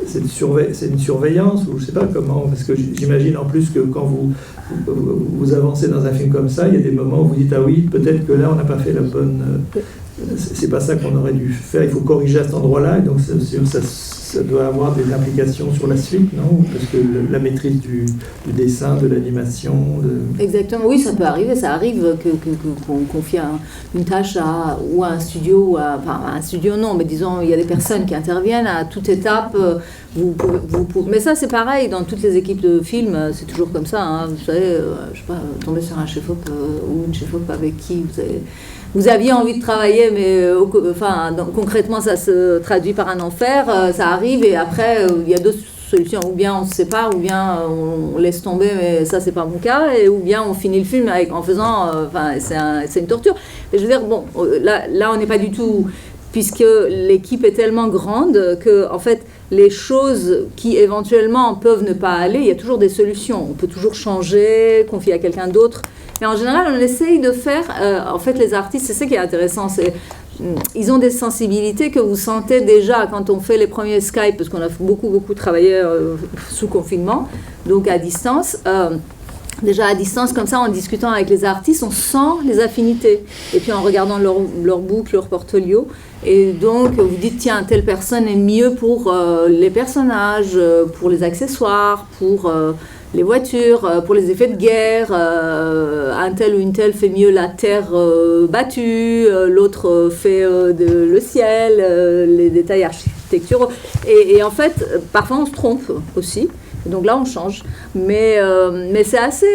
C'est une surveillance, ou je ne sais pas comment, parce que j'imagine en plus que quand vous avancez dans un film comme ça, il y a des moments où vous dites, ah oui, peut-être que là, on n'a pas fait la bonne... C'est pas ça qu'on aurait dû faire, il faut corriger à cet endroit-là, et donc ça doit avoir des implications sur la suite, non? Parce que la maîtrise du dessin, de l'animation... Exactement, oui, ça peut arriver, ça arrive qu'on confie une tâche à un studio, un studio non, mais disons, il y a des personnes qui interviennent à toute étape, mais ça c'est pareil, dans toutes les équipes de films, c'est toujours comme ça, hein, vous savez, je sais pas, tomber sur un chef-op ou une chef-op avec qui vous aviez envie de travailler, mais concrètement, ça se traduit par un enfer. Ça arrive et après, il y a deux solutions. Ou bien on se sépare, ou bien on laisse tomber, mais ça, c'est pas mon cas. Ou bien on finit le film en faisant... c'est une torture. Mais je veux dire, là on n'est pas du tout... Puisque l'équipe est tellement grande que, en fait, les choses qui éventuellement peuvent ne pas aller, il y a toujours des solutions. On peut toujours changer, confier à quelqu'un d'autre. Et en général, on essaye de faire... en fait, les artistes, c'est ça qui est intéressant. Ils ont des sensibilités que vous sentez déjà quand on fait les premiers Skype, parce qu'on a beaucoup travaillé sous confinement, donc à distance. Déjà à distance, comme ça, en discutant avec les artistes, on sent les affinités. Et puis en regardant leur book, leur portfolio. Et donc, vous dites, tiens, telle personne est mieux pour les personnages, pour les accessoires, pour les voitures, pour les effets de guerre. Un tel ou une telle fait mieux la terre battue, l'autre fait le ciel, les détails architecturaux. Et en fait, parfois, on se trompe aussi. Donc là, on change. Mais c'est assez...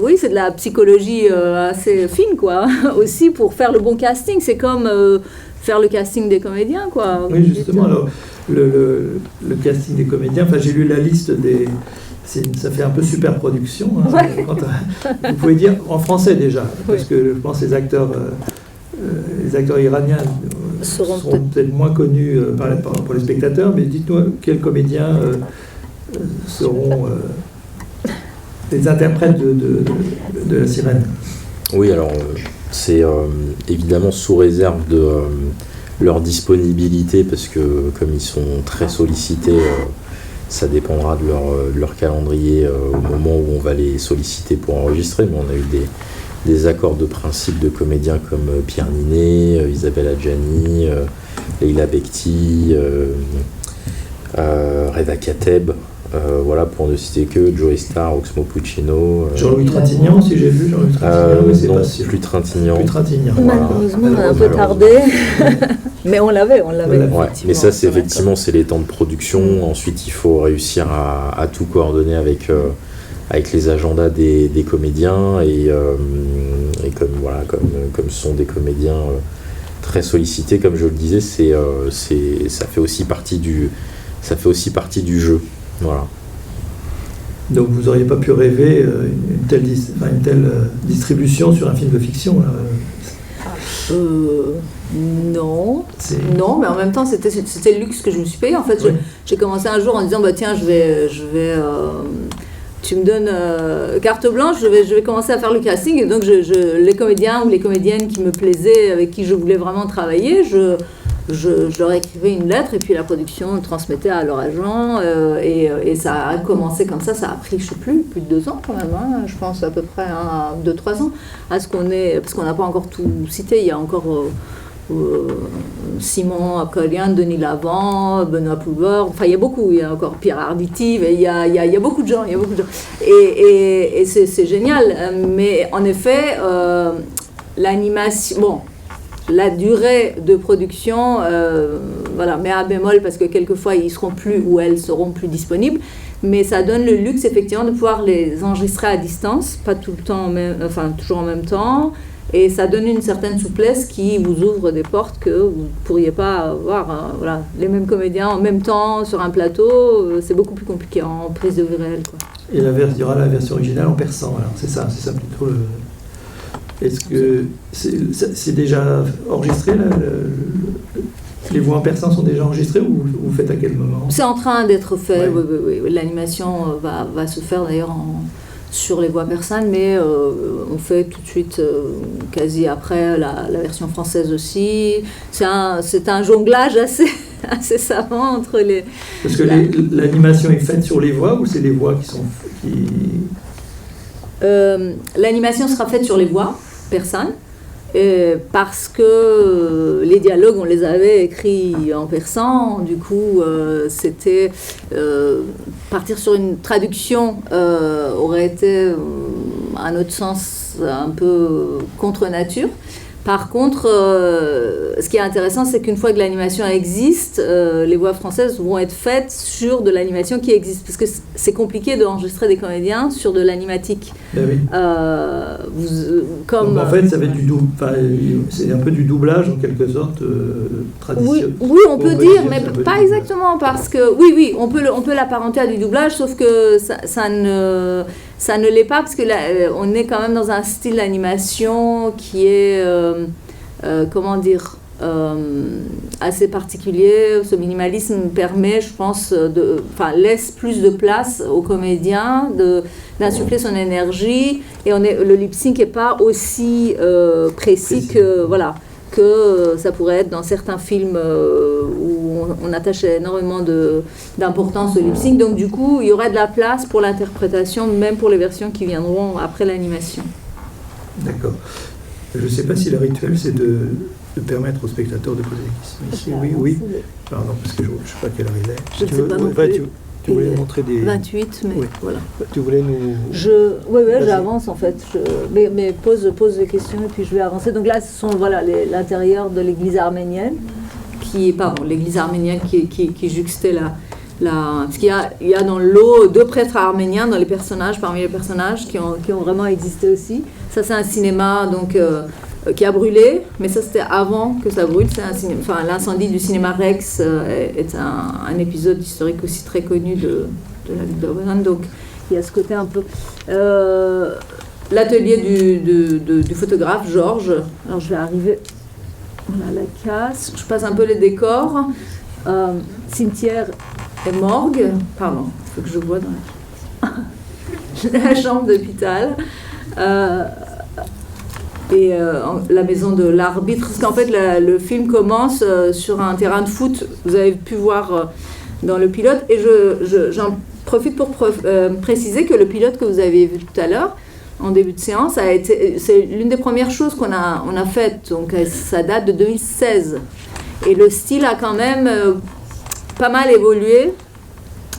oui, c'est de la psychologie assez fine, quoi. Aussi, pour faire le bon casting. C'est comme faire le casting des comédiens, quoi. Oui, justement. Alors, le casting des comédiens, enfin, j'ai lu la liste des... Ça fait un peu super production. Hein, ouais. Vous pouvez dire en français déjà, parce que je pense que les acteurs iraniens seront peut-être moins connus pour les spectateurs, mais dites-nous quels comédiens seront les interprètes de La Sirène. Oui, alors c'est évidemment sous réserve de leur disponibilité, parce que comme ils sont très sollicités, ça dépendra de leur calendrier au moment où on va les solliciter pour enregistrer, mais on a eu des accords de principe de comédiens comme Pierre Ninet, Isabelle Adjani, Leila Bekti, Reda Kateb, voilà, pour ne citer que Joey Star, Oxmo Puccino. Jean-Louis Trintignant, si j'ai vu, Jean-Louis Trintignant, mais c'est non, pas sûr. Plus Trintignant. Voilà. Malheureusement, on a un peu tardé. Mais on l'avait. Ouais, mais ça, c'est effectivement, c'est les temps de production. Ensuite, il faut réussir à tout coordonner avec les agendas des comédiens. Et Et comme ce sont des comédiens très sollicités, comme je le disais, ça fait aussi partie du jeu. Voilà. Donc vous n'auriez pas pu rêver une telle distribution sur un film de fiction là. Non, mais en même temps c'était le luxe que je me suis payé. En fait, j'ai commencé un jour en disant tiens, je vais tu me donnes carte blanche, je vais commencer à faire le casting. Et donc les comédiens ou les comédiennes qui me plaisaient, avec qui je voulais vraiment travailler, je leur écrivais une lettre et puis la production transmettait à leur agent et ça a commencé comme ça a pris, je sais plus de 2 ans quand même, je pense à peu près 2-3 ans, parce qu'on n'a pas encore tout cité, il y a encore Simon Collian, Denis Lavant, Benoît Poulvord, enfin il y a encore Pierre Arditi, il y a beaucoup de gens, et c'est génial, mais en effet l'animation, la durée de production, mais à bémol parce que quelquefois ils seront plus ou elles seront plus disponibles, mais ça donne le luxe effectivement de pouvoir les enregistrer à distance, pas tout le temps, toujours en même temps, et ça donne une certaine souplesse qui vous ouvre des portes que vous ne pourriez pas avoir. Les mêmes comédiens en même temps sur un plateau, c'est beaucoup plus compliqué en prise de vue réelle, quoi. Et il y aura la version originale en persan, alors c'est ça plutôt le... Est-ce que c'est déjà enregistré là, les voix en persan sont déjà enregistrées ou vous faites à quel moment? C'est en train d'être fait, oui. L'animation va se faire d'ailleurs sur les voix persanes, mais on fait tout de suite, quasi après, la version française aussi. C'est un jonglage assez savant entre les... Parce que l'animation est faite sur les voix ou c'est les voix qui... L'animation sera faite sur les voix persanes, parce que les dialogues, on les avait écrits en persan, du coup, c'était partir sur une traduction aurait été, à notre sens, un peu contre nature. Par contre, ce qui est intéressant, c'est qu'une fois que l'animation existe, les voix françaises vont être faites sur de l'animation qui existe. Parce que c'est compliqué d'enregistrer des comédiens sur de l'animatique. Ben oui. Donc en fait, ça va être c'est un peu du doublage en quelque sorte traditionnel. Oui, on peut dire, mais pas exactement, parce que oui, on peut l'apparenter à du doublage, sauf que ça ne l'est pas, parce que là, on est quand même dans un style d'animation qui est, assez particulier. Ce minimalisme permet, je pense, laisse plus de place aux comédiens d'insuffler son énergie, et le lip-sync n'est pas aussi précis que ça pourrait être dans certains films où on attache énormément d'importance au lip-sync. Donc du coup, il y aurait de la place pour l'interprétation, même pour les versions qui viendront après l'animation. D'accord. Je ne sais pas si le rituel, c'est de permettre aux spectateurs de poser des questions. Ici, oui. Pardon, parce que je ne sais pas quelle heure il est. Je ne sais pas non plus. Tu voulais montrer des... 28, mais voilà. Tu voulais nous... Oui, j'avance en fait. Mais pose des questions et puis je vais avancer. Donc là, ce sont l'intérieur de l'église arménienne, l'église arménienne qui juxtait parce qu'il y a dans le lot 2 prêtres arméniens parmi les personnages qui ont vraiment existé aussi. Ça, c'est un cinéma qui a brûlé, mais ça c'était avant que ça brûle. L'incendie du cinéma Rex est un épisode historique aussi très connu de la ville d'Auvergne. Donc il y a ce côté un peu... l'atelier du photographe Georges. Alors je vais arriver à la casse. Je passe un peu les décors. Cimetière et morgue. Pardon, il faut que je vois dans la chambre d'hôpital. Et la maison de l'arbitre, parce qu'en fait le film commence sur un terrain de foot, vous avez pu voir dans le pilote, et j'en profite pour préciser que le pilote que vous avez vu tout à l'heure, en début de séance, c'est l'une des premières choses qu'on a faites, donc ça date de 2016, et le style a quand même pas mal évolué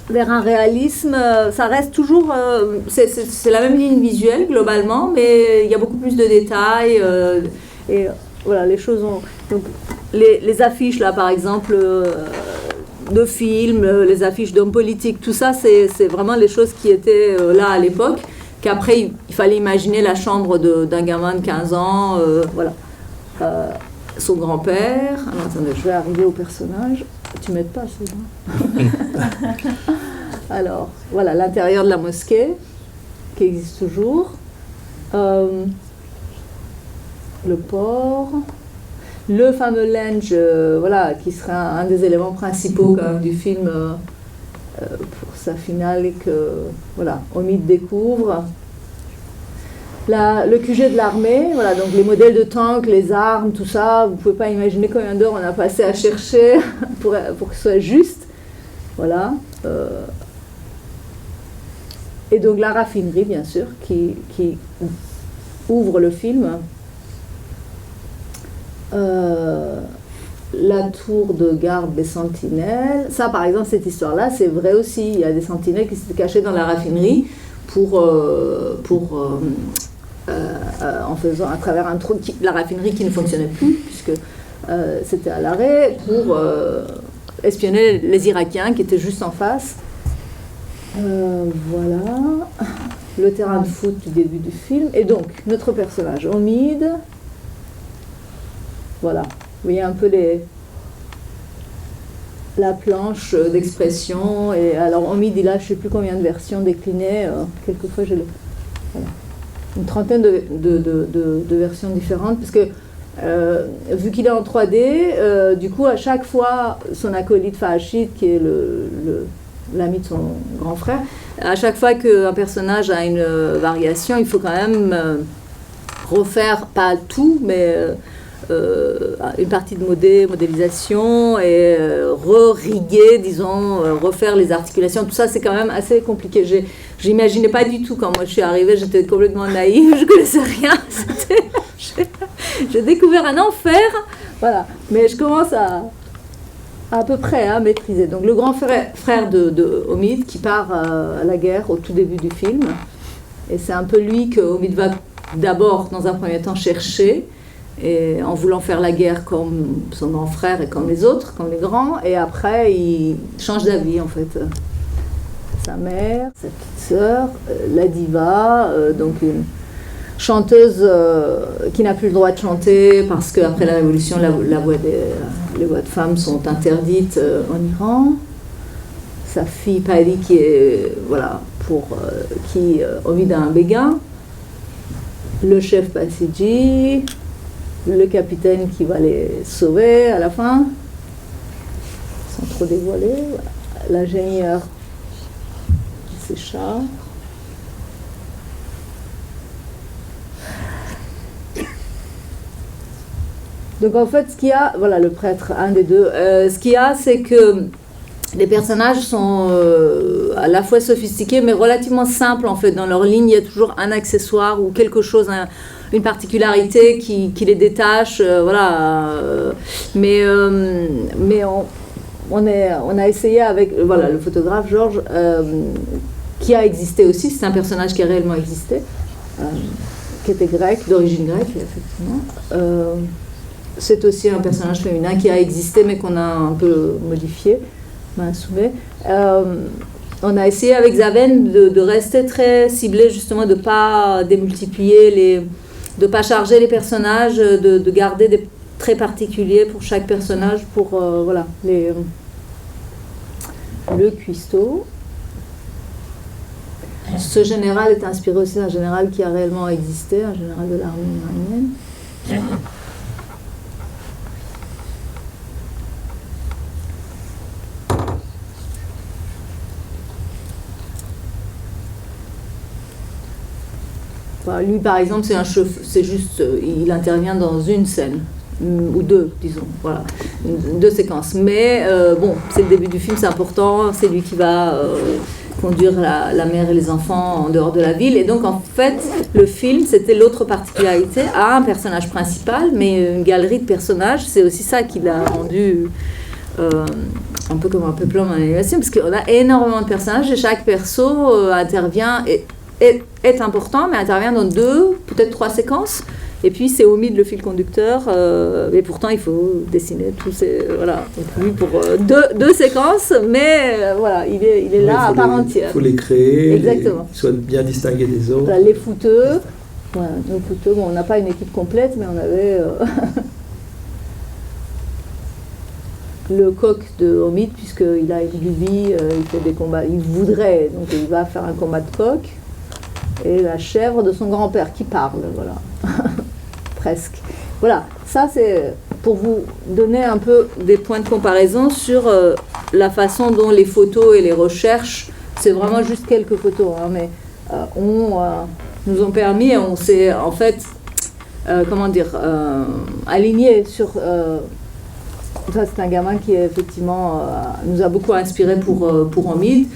vers un réalisme. Ça reste toujours, c'est la même ligne visuelle globalement, mais il y a beaucoup plus de détails, et voilà, les choses ont... Donc, les affiches là par exemple de films, les affiches d'hommes politiques, tout ça c'est vraiment les choses qui étaient là à l'époque, qu'après, il fallait imaginer la chambre d'un gamin de 15 ans, voilà. Son grand-père. Alors, attendez, je vais arriver au personnage. Tu m'aides pas, c'est bon. Alors, voilà, l'intérieur de la mosquée, qui existe toujours. Le port. Le fameux linge, voilà, qui sera un des éléments principaux quand même, du film pour sa finale, et que, voilà, Omid découvre. Le QG de l'armée, voilà, donc les modèles de tanks, les armes, tout ça, vous ne pouvez pas imaginer combien d'heures on a passé à chercher pour que ce soit juste. Voilà. Et donc la raffinerie, bien sûr, qui ouvre le film. La tour de garde des sentinelles. Ça, par exemple, cette histoire-là, c'est vrai aussi. Il y a des sentinelles qui s'étaient cachées dans la raffinerie en faisant à travers un trou, la raffinerie qui ne fonctionnait plus, puisque c'était à l'arrêt, pour espionner les Irakiens qui étaient juste en face. Voilà. Le terrain de foot du début du film. Et donc, notre personnage, Omid. Voilà. Vous voyez un peu la planche d'expression. Et alors, Omid, il a je ne sais plus combien de versions déclinées. Quelquefois, j'ai voilà, une trentaine de versions différentes. Parce que, vu qu'il est en 3D, du coup, à chaque fois, son acolyte Fahashid, qui est l'ami de son grand frère, à chaque fois qu'un personnage a une variation, il faut quand même refaire, pas tout, mais une partie de modélisation et re-riguer, disons, refaire les articulations. Tout ça, c'est quand même assez compliqué. J'imaginais pas du tout, quand moi je suis arrivée, j'étais complètement naïve, je connaissais rien. J'ai découvert un enfer, voilà. Mais je commence à peu près à maîtriser. Donc le grand frère de Omid qui part à la guerre au tout début du film. Et c'est un peu lui que Omid va d'abord, dans un premier temps, chercher, et en voulant faire la guerre comme son grand frère et comme les autres, comme les grands. Et après, il change d'avis, en fait. Sa mère, sa petite sœur, la diva, donc une chanteuse qui n'a plus le droit de chanter parce qu'après la Révolution, les voix de femmes sont interdites en Iran. Sa fille Pali qui est, voilà, qui Omid a un béguin. Le chef Basiji, le capitaine qui va les sauver à la fin, sans trop dévoiler. Voilà. L'ingénieur qui s'échappe. Donc en fait, ce qu'il y a, voilà, le prêtre, un des deux, ce qu'il y a, c'est que les personnages sont à la fois sophistiqués, mais relativement simples en fait. Dans leur ligne, il y a toujours un accessoire ou quelque chose, une particularité qui les détache, voilà. Mais on a essayé avec, voilà, le photographe Georges, qui a existé aussi. C'est un personnage qui a réellement existé, qui était grec, d'origine grecque, effectivement. C'est aussi un personnage féminin qui a existé, mais qu'on a un peu modifié. On a essayé avec Zaven de rester très ciblé, justement, de ne pas démultiplier, de ne pas charger les personnages, de garder des traits particuliers pour chaque personnage, pour voilà, le cuistot. Ce général est inspiré aussi d'un général qui a réellement existé, un général de l'armée iranienne. Lui, par exemple, c'est juste, il intervient dans une scène, ou deux, disons, voilà, deux séquences. Mais bon, c'est le début du film, c'est important, c'est lui qui va conduire la mère et les enfants en dehors de la ville. Et donc, en fait, le film, c'était l'autre particularité, a un personnage principal, mais une galerie de personnages. C'est aussi ça qui l'a rendu un peu comme un peplum en animation, parce qu'on a énormément de personnages et chaque perso intervient est important, mais intervient dans 2, peut-être 3 séquences. Et puis c'est Omid le fil conducteur, et pourtant il faut dessiner tous ces... Voilà, donc lui pour deux séquences, mais voilà, il est là à part entière. Il faut les créer, exactement. Qu'ils soient bien distingués des autres. Voilà, les fouteux, voilà, nos fouteux, bon, on n'a pas une équipe complète, mais on avait le coq de Omid, puisqu'il a une vie, il fait des combats, il voudrait, donc il va faire un combat de coq, et la chèvre de son grand-père qui parle, voilà. Presque. Voilà, ça c'est pour vous donner un peu des points de comparaison sur la façon dont les photos et les recherches, c'est vraiment juste quelques photos, hein, mais nous ont permis, on s'est en fait, aligné sur... ça c'est un gamin qui effectivement nous a beaucoup inspiré pour Omid.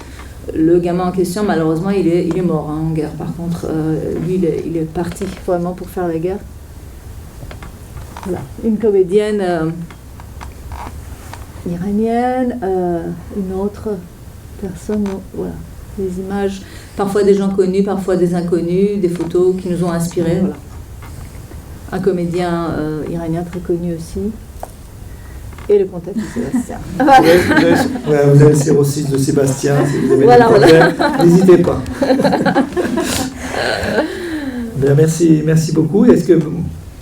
Le gamin en question, malheureusement, il est mort en guerre. Par contre, lui, il est parti vraiment pour faire la guerre. Voilà. Une comédienne iranienne, une autre personne, voilà. Des images, parfois des gens connus, parfois des inconnus, des photos qui nous ont inspirés. Voilà. Un comédien iranien très connu aussi. Et le contexte de Sébastien. Vous avez le 06 de Sébastien, si vous avez des problèmes, n'hésitez pas. Bien, merci beaucoup. Est-ce que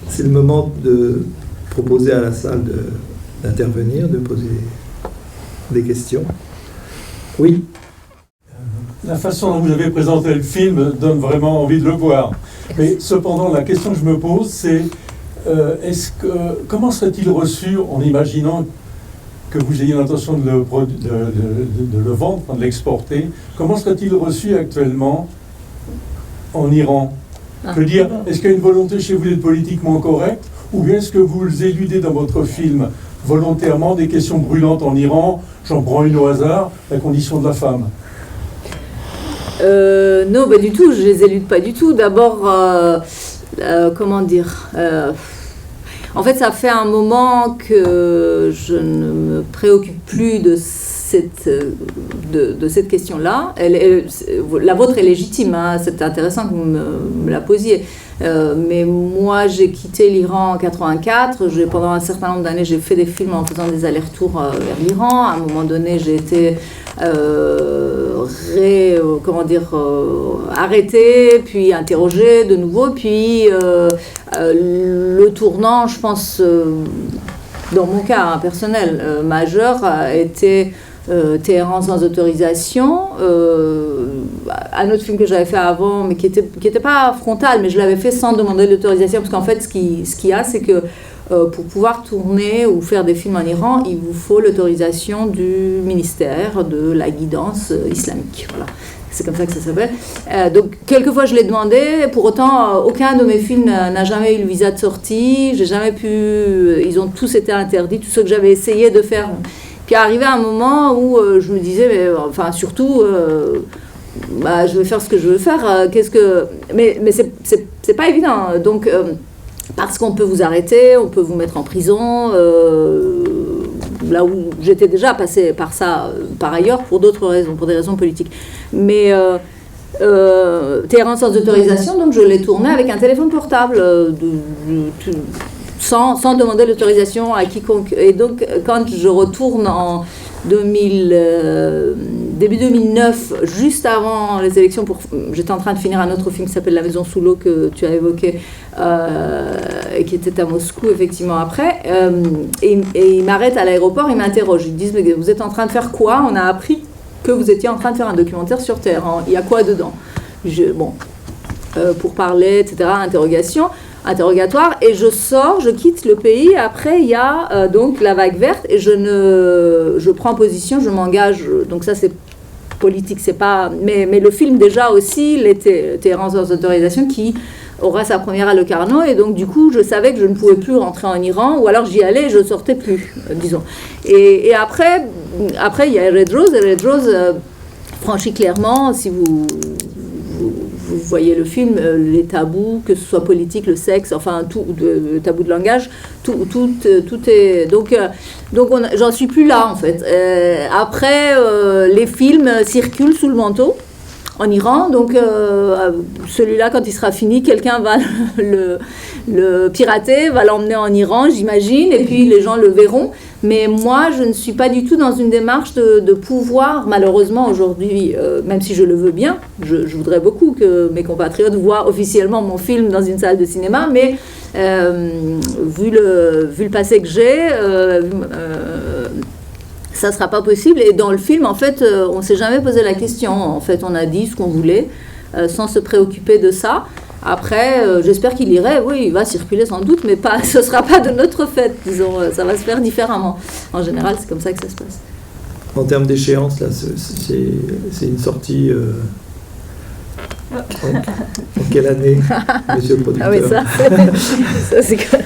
c'est le moment de proposer à la salle d'intervenir, de poser des questions? Oui. La façon dont vous avez présenté le film donne vraiment envie de le voir. Mais cependant, la question que je me pose, c'est comment serait-il reçu en imaginant que vous ayez l'intention de le vendre, de l'exporter? Comment serait-il reçu actuellement en Iran? Je veux dire, est-ce qu'il y a une volonté chez vous d'être politiquement correct, ou bien est-ce que vous éludez dans votre film volontairement des questions brûlantes en Iran? J'en prends une au hasard, la condition de la femme. Non, du tout, je les élude pas du tout. D'abord, comment dire, en fait, ça fait un moment que je ne me préoccupe plus de cette question-là. La vôtre est légitime, hein, c'est intéressant que vous me la posiez. Mais moi, j'ai quitté l'Iran en 84. Pendant un certain nombre d'années, j'ai fait des films en faisant des allers-retours vers l'Iran. À un moment donné, j'ai été arrêtée, puis interrogée de nouveau. Puis le tournant, je pense, dans mon cas personnel, majeur, a été Téhéran sans autorisation, un autre film que j'avais fait avant, mais qui était pas frontal, mais je l'avais fait sans demander l'autorisation, parce qu'en fait, ce qu'il y a, c'est que pour pouvoir tourner ou faire des films en Iran, il vous faut l'autorisation du ministère de la guidance islamique. Voilà. C'est comme ça que ça s'appelle. Donc, quelquefois, je l'ai demandé. Pour autant, aucun de mes films n'a jamais eu le visa de sortie. J'ai jamais pu... Ils ont tous été interdits. Tout ce que j'avais essayé de faire... Puis arrivé à un moment où je me disais, mais enfin surtout, je vais faire ce que je veux faire. Mais c'est pas évident. Donc parce qu'on peut vous arrêter, on peut vous mettre en prison. Là où j'étais déjà passée par ça par ailleurs pour d'autres raisons, pour des raisons politiques. Mais Téhéran sans autorisation, donc je l'ai tourné avec un téléphone portable. Sans demander l'autorisation à quiconque. Et donc, quand je retourne en début 2009, juste avant les élections, j'étais en train de finir un autre film qui s'appelle La Maison sous l'eau, que tu as évoqué, et qui était à Moscou, effectivement, après. Et ils m'arrêtent à l'aéroport, ils m'interrogent. Ils disent, mais vous êtes en train de faire quoi? On a appris que vous étiez en train de faire un documentaire sur Téhéran. Il y a quoi dedans? Pour parler, etc., interrogatoire, et je quitte le pays. Après, il y a donc la vague verte, et je prends position, je m'engage, donc ça c'est politique, c'est pas... Mais le film déjà aussi, Téhéran sans autorisation, qui aura sa première à Locarno, et donc du coup, je savais que je ne pouvais plus rentrer en Iran, ou alors j'y allais et je ne sortais plus, disons. Et après, il y a Red Rose, et Red Rose franchit clairement, si vous voyez le film, les tabous, que ce soit politique, le sexe, enfin tout, le tabou de langage, tout est... Donc j'en suis plus là, en fait. Après, les films circulent sous le manteau en Iran, donc celui-là, quand il sera fini, quelqu'un va le pirater, va l'emmener en Iran, j'imagine, et puis les gens le verront. Mais moi, je ne suis pas du tout dans une démarche de pouvoir, malheureusement aujourd'hui, même si je le veux bien, je voudrais beaucoup que mes compatriotes voient officiellement mon film dans une salle de cinéma, mais vu le passé que j'ai, ça ne sera pas possible. Et dans le film, en fait, on ne s'est jamais posé la question. En fait, on a dit ce qu'on voulait, sans se préoccuper de ça. Après, j'espère qu'il irait, oui, il va circuler sans doute, mais ce ne sera pas de notre fait, disons, ça va se faire différemment. En général, c'est comme ça que ça se passe. En termes d'échéance, là, c'est une sortie... en quelle année, monsieur le producteur? Ah oui, ça c'est que...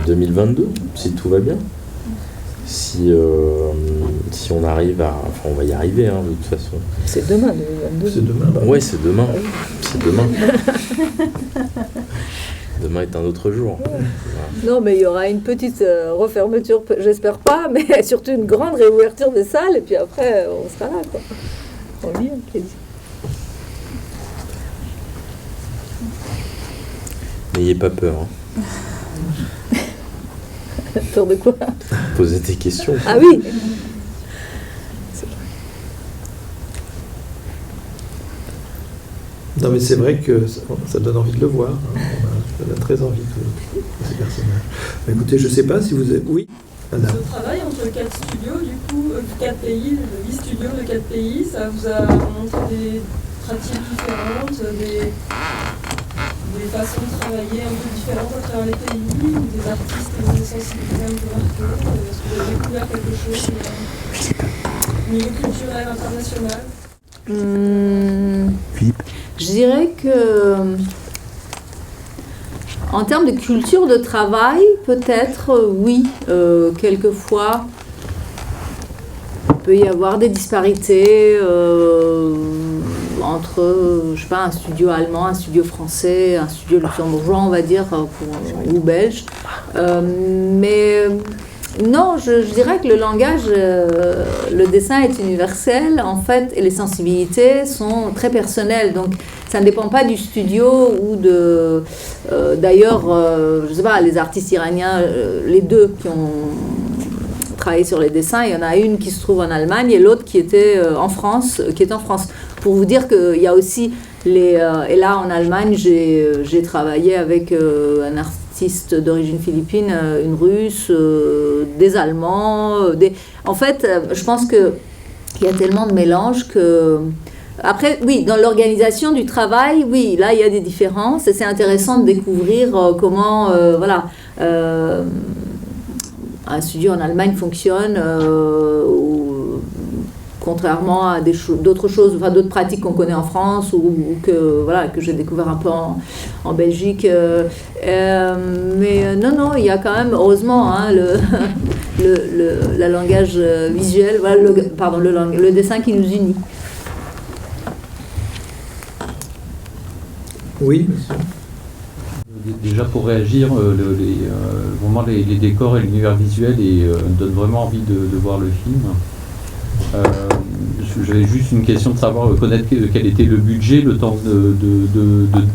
2022, si tout va bien. Si on arrive à... Enfin, on va y arriver, hein, de toute façon. C'est demain, 2022. C'est demain. Bah. Ouais, c'est demain. C'est demain. Demain est un autre jour. Voilà. Non, mais il y aura une petite refermeture, j'espère pas, mais surtout une grande réouverture des salles, et puis après, on sera là, quoi. On vit, ok. N'ayez pas peur. Hein. Peur de quoi? Posez des questions. Ah oui. Non, mais c'est vrai que ça donne envie de le voir. Hein. On a très envie de ces personnages. Bah, écoutez, je ne sais pas si vous êtes... Oui, madame. Ce travail entre 4 studios, du coup, 4 pays, 8 studios de 4 pays, ça vous a montré des pratiques différentes, des façons de travailler un peu différentes à travers les pays, ou des artistes et des sensibilités un peu marquées? Est-ce que vous avez découvert quelque chose au niveau culturel international? Philippe. Je dirais que, en termes de culture de travail, peut-être, oui, quelquefois, il peut y avoir des disparités entre, je sais pas, un studio allemand, un studio français, un studio luxembourgeois, on va dire, ou belge. Mais non, je dirais que le langage, le dessin est universel, en fait, et les sensibilités sont très personnelles. Donc, ça ne dépend pas du studio ou de... D'ailleurs, je ne sais pas, les artistes iraniens, les deux qui ont travaillé sur les dessins, il y en a une qui se trouve en Allemagne et l'autre qui était en France, Pour vous dire qu'il y a aussi et là, en Allemagne, j'ai travaillé avec un artiste d'origine philippine, une russe, des Allemands, En fait, je pense qu'il y a tellement de mélanges que... Après, oui, dans l'organisation du travail, oui, là, il y a des différences et c'est intéressant de découvrir comment, un studio en Allemagne fonctionne, contrairement à d'autres choses, enfin d'autres pratiques qu'on connaît en France ou que j'ai découvert un peu en Belgique. Mais non, il y a quand même, heureusement, hein, le langage visuel, le dessin qui nous unit. Oui, monsieur. Déjà pour réagir, vraiment les décors et l'univers visuel donnent vraiment envie de voir le film. J'avais juste une question de savoir, connaître quel était le budget, le temps de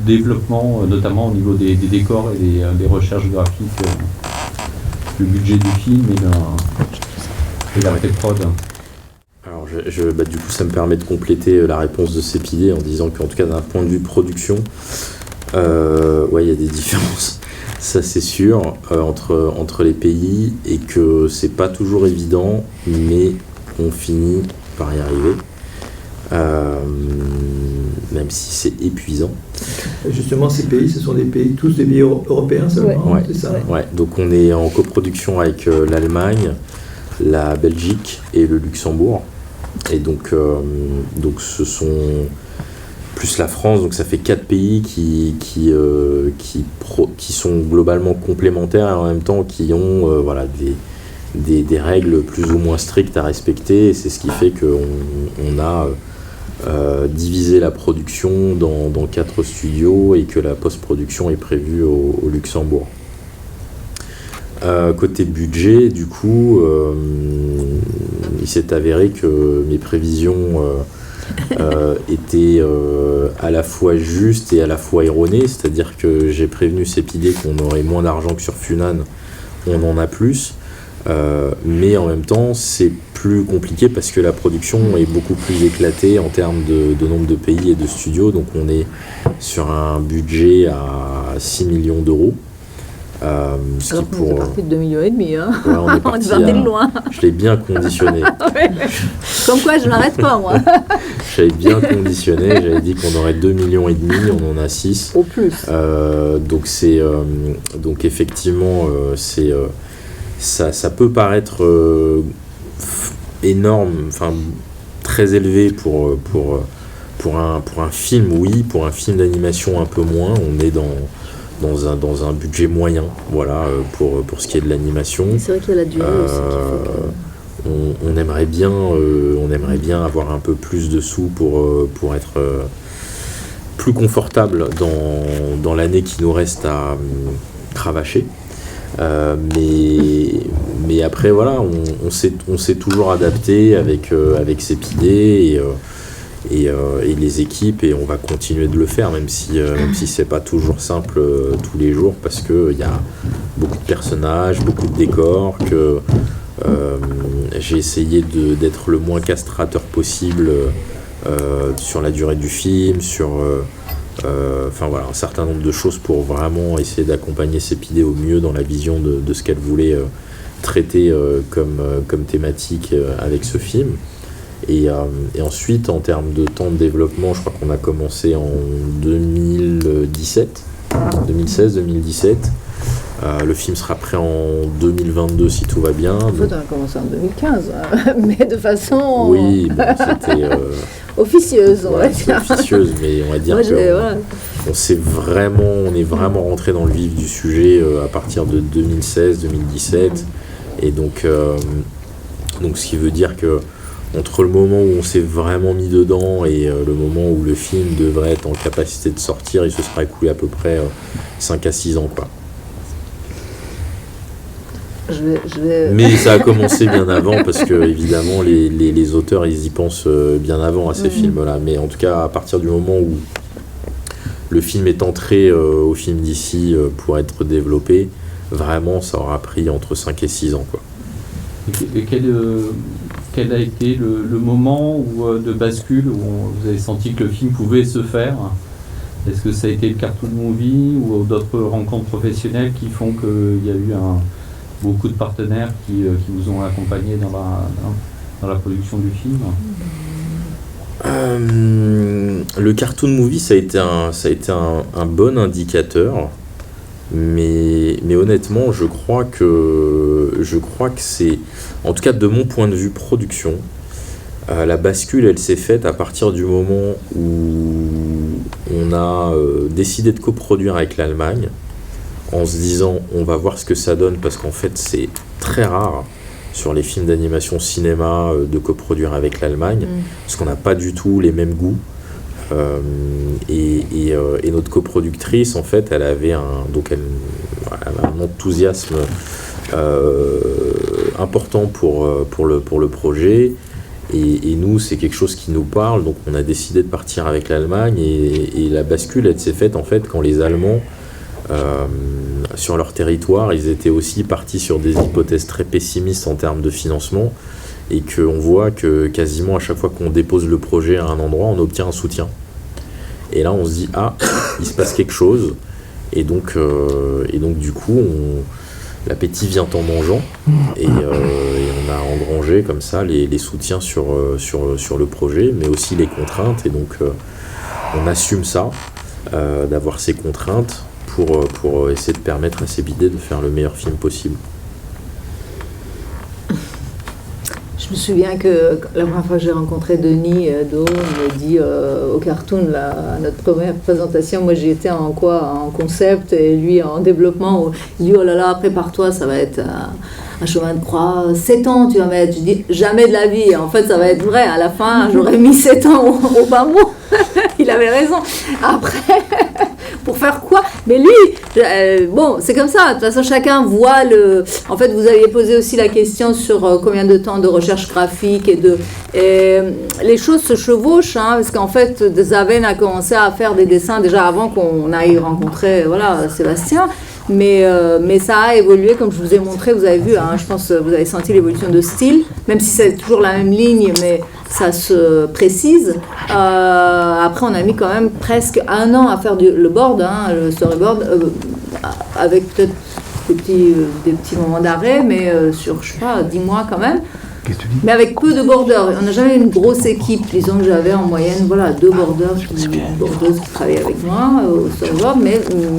développement, notamment au niveau des décors et des recherches graphiques, le budget du film et la pré-prod. Alors, du coup, ça me permet de compléter la réponse de Cépidé en disant qu'en tout cas, d'un point de vue production, il y a des différences, ça c'est sûr, entre les pays et que c'est pas toujours évident, mais on finit par y arriver, même si c'est épuisant. Justement, ces pays, ce sont tous des pays européens seulement, ouais. C'est ça. Ouais. Donc on est en coproduction avec l'Allemagne, la Belgique et le Luxembourg. Et donc ce sont plus la France, donc ça fait 4 pays qui sont globalement complémentaires et en même temps qui ont des règles plus ou moins strictes à respecter. Et c'est ce qui fait qu'on a divisé la production dans 4 studios et que la post-production est prévue au Luxembourg. Côté budget, du coup, il s'est avéré que mes prévisions était à la fois juste et à la fois erronée, c'est-à-dire que j'ai prévenu Sepideh qu'on aurait moins d'argent que sur Funan, on en a plus, mais en même temps c'est plus compliqué parce que la production est beaucoup plus éclatée en termes de nombre de pays et de studios, donc on est sur un budget à 6 millions d'euros. Ce Alors qui qu'on était parti de 2,5 millions, hein. Ouais, on est parti de loin. Je l'ai bien conditionné. Comme quoi, je n'arrête pas, moi. J'avais bien conditionné, j'avais dit qu'on aurait 2,5 millions, on en a 6. Au plus. Donc effectivement, ça peut paraître énorme, enfin très élevé pour un film, oui, pour un film d'animation un peu moins, on est dans un budget moyen, voilà, pour ce qui est de l'animation. C'est vrai qu'il y a la durée aussi qu'il faut que... on aimerait bien avoir un peu plus de sous pour être plus confortable dans l'année qui nous reste à cravacher. Mais après voilà, on s'est toujours adapté avec Sepideh et les équipes, et on va continuer de le faire, même si c'est pas toujours simple tous les jours, parce que il y a beaucoup de personnages, beaucoup de décors, que j'ai essayé d'être le moins castrateur possible sur la durée du film, sur enfin voilà, un certain nombre de choses pour vraiment essayer d'accompagner Sepideh au mieux dans la vision de ce qu'elle voulait traiter comme thématique avec ce film. Et ensuite, en termes de temps de développement, je crois qu'on a commencé en 2016-2017. Le film sera prêt en 2022 si tout va bien. En fait, on a commencé en 2015, mais de façon... Oui, bon, c'était... officieuse, on va dire. Officieuse, mais on va dire on est vraiment rentré dans le vif du sujet à partir de 2016-2017. Et donc ce qui veut dire que entre le moment où on s'est vraiment mis dedans et le moment où le film devrait être en capacité de sortir, il se sera écoulé à peu près 5 à 6 ans, quoi. Mais ça a commencé bien avant, parce que évidemment les auteurs ils y pensent bien avant à ces films-là. Mais en tout cas, à partir du moment où le film est entré au film d'ici pour être développé, vraiment ça aura pris entre 5 et 6 ans, quoi. Et quel a été le moment de bascule où vous avez senti que le film pouvait se faire? Est-ce que ça a été le cartoon movie ou d'autres rencontres professionnelles qui font qu'il y a eu beaucoup de partenaires qui vous ont accompagné dans la production du film? Le cartoon movie, ça a été un bon indicateur. Mais honnêtement, je crois que c'est, en tout cas de mon point de vue production, la bascule, elle s'est faite à partir du moment où on a décidé de coproduire avec l'Allemagne, en se disant on va voir ce que ça donne, parce qu'en fait c'est très rare sur les films d'animation cinéma de coproduire avec l'Allemagne, parce qu'on n'a pas du tout les mêmes goûts. Et notre coproductrice, en fait, elle avait un enthousiasme important pour le projet, et nous c'est quelque chose qui nous parle, donc on a décidé de partir avec l'Allemagne, et la bascule elle s'est faite en fait quand les Allemands sur leur territoire, ils étaient aussi partis sur des hypothèses très pessimistes en termes de financement, et qu'on voit que quasiment à chaque fois qu'on dépose le projet à un endroit, on obtient un soutien. Et là, on se dit, il se passe quelque chose. Et donc du coup, l'appétit vient en mangeant. Et on a engrangé comme ça les soutiens sur le projet, mais aussi les contraintes. Et donc, on assume ça, d'avoir ces contraintes pour essayer de permettre à Sepideh de faire le meilleur film possible. Je me souviens que la première fois que j'ai rencontré Denis Do, il m'a dit au cartoon, à notre première présentation, moi j'étais en concept et lui en développement. Il dit oh là là, prépare-toi, ça va être un chemin de croix, 7 ans tu vas mettre. Je dis jamais de la vie. Et en fait, ça va être vrai. À la fin, j'aurais mis 7 ans au bas mot. Il avait raison. Après, pour faire quoi? Mais lui, bon, c'est comme ça. De toute façon, chacun voit le. En fait, vous aviez posé aussi la question sur combien de temps de recherche graphique et les choses se chevauchent, hein, parce qu'en fait, Zaven a commencé à faire des dessins déjà avant qu'on aille rencontrer, voilà, Sébastien. Mais ça a évolué, comme je vous ai montré, vous avez vu, hein, je pense que vous avez senti l'évolution de style, même si c'est toujours la même ligne, mais ça se précise. Après, on a mis quand même presque 1 an à faire le board, hein, le storyboard, avec peut-être des petits moments d'arrêt, mais sur, je sais pas, 10 mois quand même. Mais avec peu de bordeurs. On n'a jamais eu une grosse équipe. Disons que j'avais en moyenne 2 bordeuses qui travaillaient avec moi au storyboard,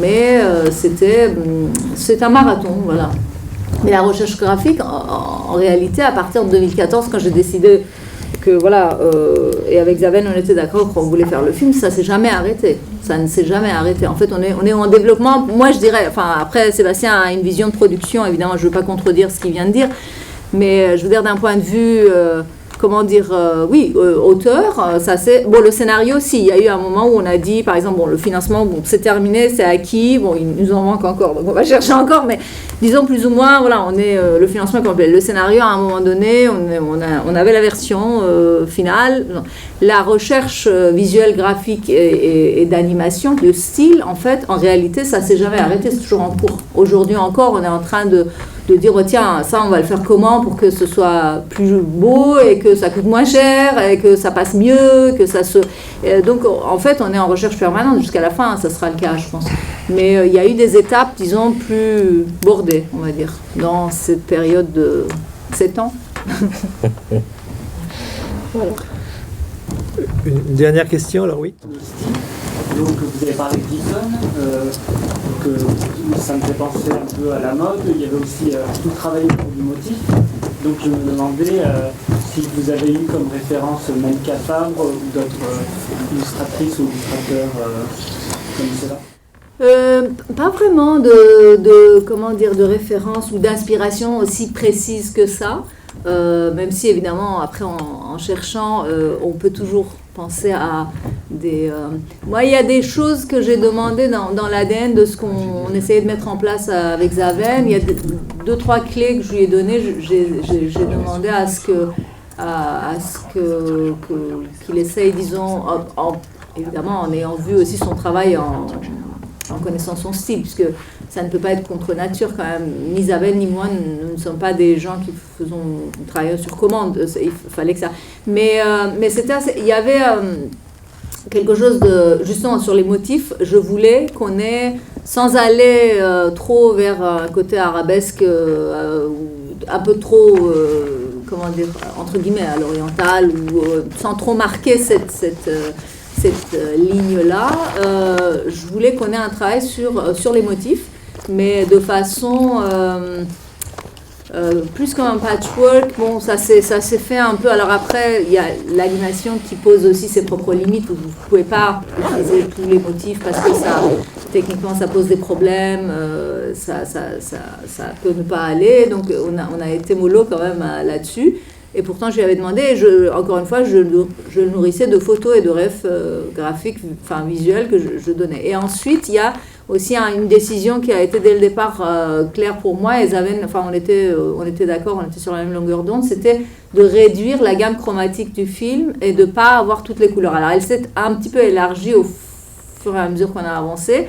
mais c'est un marathon, voilà. Mais la recherche graphique, en réalité, à partir de 2014, quand j'ai décidé que voilà, et avec Zaven, on était d'accord qu'on voulait faire le film, ça s'est jamais arrêté. Ça ne s'est jamais arrêté. En fait, on est en développement. Moi, je dirais, enfin, après, Sébastien a une vision de production. Évidemment, je ne veux pas contredire ce qu'il vient de dire. Mais je veux dire, d'un point de vue, auteur, ça c'est... Bon, le scénario, si, il y a eu un moment où on a dit, par exemple, bon, le financement, bon, c'est terminé, c'est acquis, bon, il nous en manque encore, donc on va chercher encore, mais disons plus ou moins, voilà, on est le financement complet. Le scénario, à un moment donné, on avait la version finale. La recherche visuelle, graphique et d'animation, de style, en fait, en réalité, ça s'est jamais arrêté, c'est toujours en cours. Aujourd'hui encore, on est en train de dire, oh, tiens, ça, on va le faire comment pour que ce soit plus beau et que ça coûte moins cher et que ça passe mieux, que ça se... donc, en fait, on est en recherche permanente jusqu'à la fin, ça sera le cas, je pense. Mais il y a eu des étapes, disons, plus bordées, on va dire, dans cette période de 7 ans. Voilà. Une dernière question, alors oui. Donc vous avez parlé d'icônes, ça me fait penser un peu à la mode. Il y avait aussi tout travail autour du motif. Donc je me demandais si vous avez eu comme référence Melka Fabre ou d'autres illustratrices ou illustrateurs comme cela. Pas vraiment de référence ou d'inspiration aussi précise que ça. Même si évidemment après en cherchant on peut toujours penser à des... Moi il y a des choses que j'ai demandées dans l'ADN de ce qu'on essayait de mettre en place avec Zaven. Il y a 2-3 clés que je lui ai données. J'ai demandé à ce qu'il essaye, disons, évidemment en ayant vu aussi son travail en connaissant son style, puisque ça ne peut pas être contre nature quand même. Ni Zaven ni moi, nous ne sommes pas des gens qui travaillons sur commande. Il fallait que ça... Mais il y avait quelque chose de... Justement, sur les motifs, je voulais qu'on ait, sans aller trop vers un côté arabesque, un peu trop, entre guillemets, à l'oriental, ou sans trop marquer cette ligne-là, je voulais qu'on ait un travail sur les motifs, mais de façon plus comme un patchwork. Bon, ça s'est fait un peu. Alors après, il y a l'animation qui pose aussi ses propres limites, où vous ne pouvez pas utiliser tous les motifs parce que techniquement, ça pose des problèmes, ça peut ne pas aller. Donc, on a été mollo quand même là-dessus. Et pourtant, je lui avais demandé, encore une fois, je le nourrissais de photos et de refs graphiques, enfin visuels que je donnais. Et ensuite, il y a aussi une décision qui a été dès le départ claire pour moi. Et Zaven, enfin, on était d'accord, on était sur la même longueur d'onde. C'était de réduire la gamme chromatique du film et de ne pas avoir toutes les couleurs. Alors, elle s'est un petit peu élargie au fur et à mesure qu'on a avancé.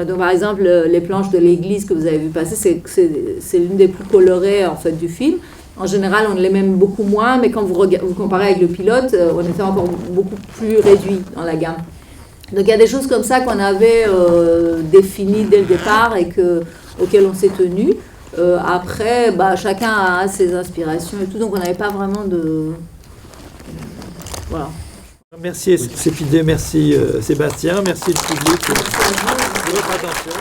Donc, par exemple, les planches de l'église que vous avez vu passer, c'est l'une des plus colorées en fait du film. En général, on les aime beaucoup moins, mais quand vous comparez avec le pilote, on était encore beaucoup plus réduit dans la gamme. Donc il y a des choses comme ça qu'on avait définies dès le départ et auxquelles on s'est tenu. Après, chacun a ses inspirations et tout, donc on n'avait pas vraiment de... Voilà. Merci Sépidé, merci Sébastien, merci le public de votre attention.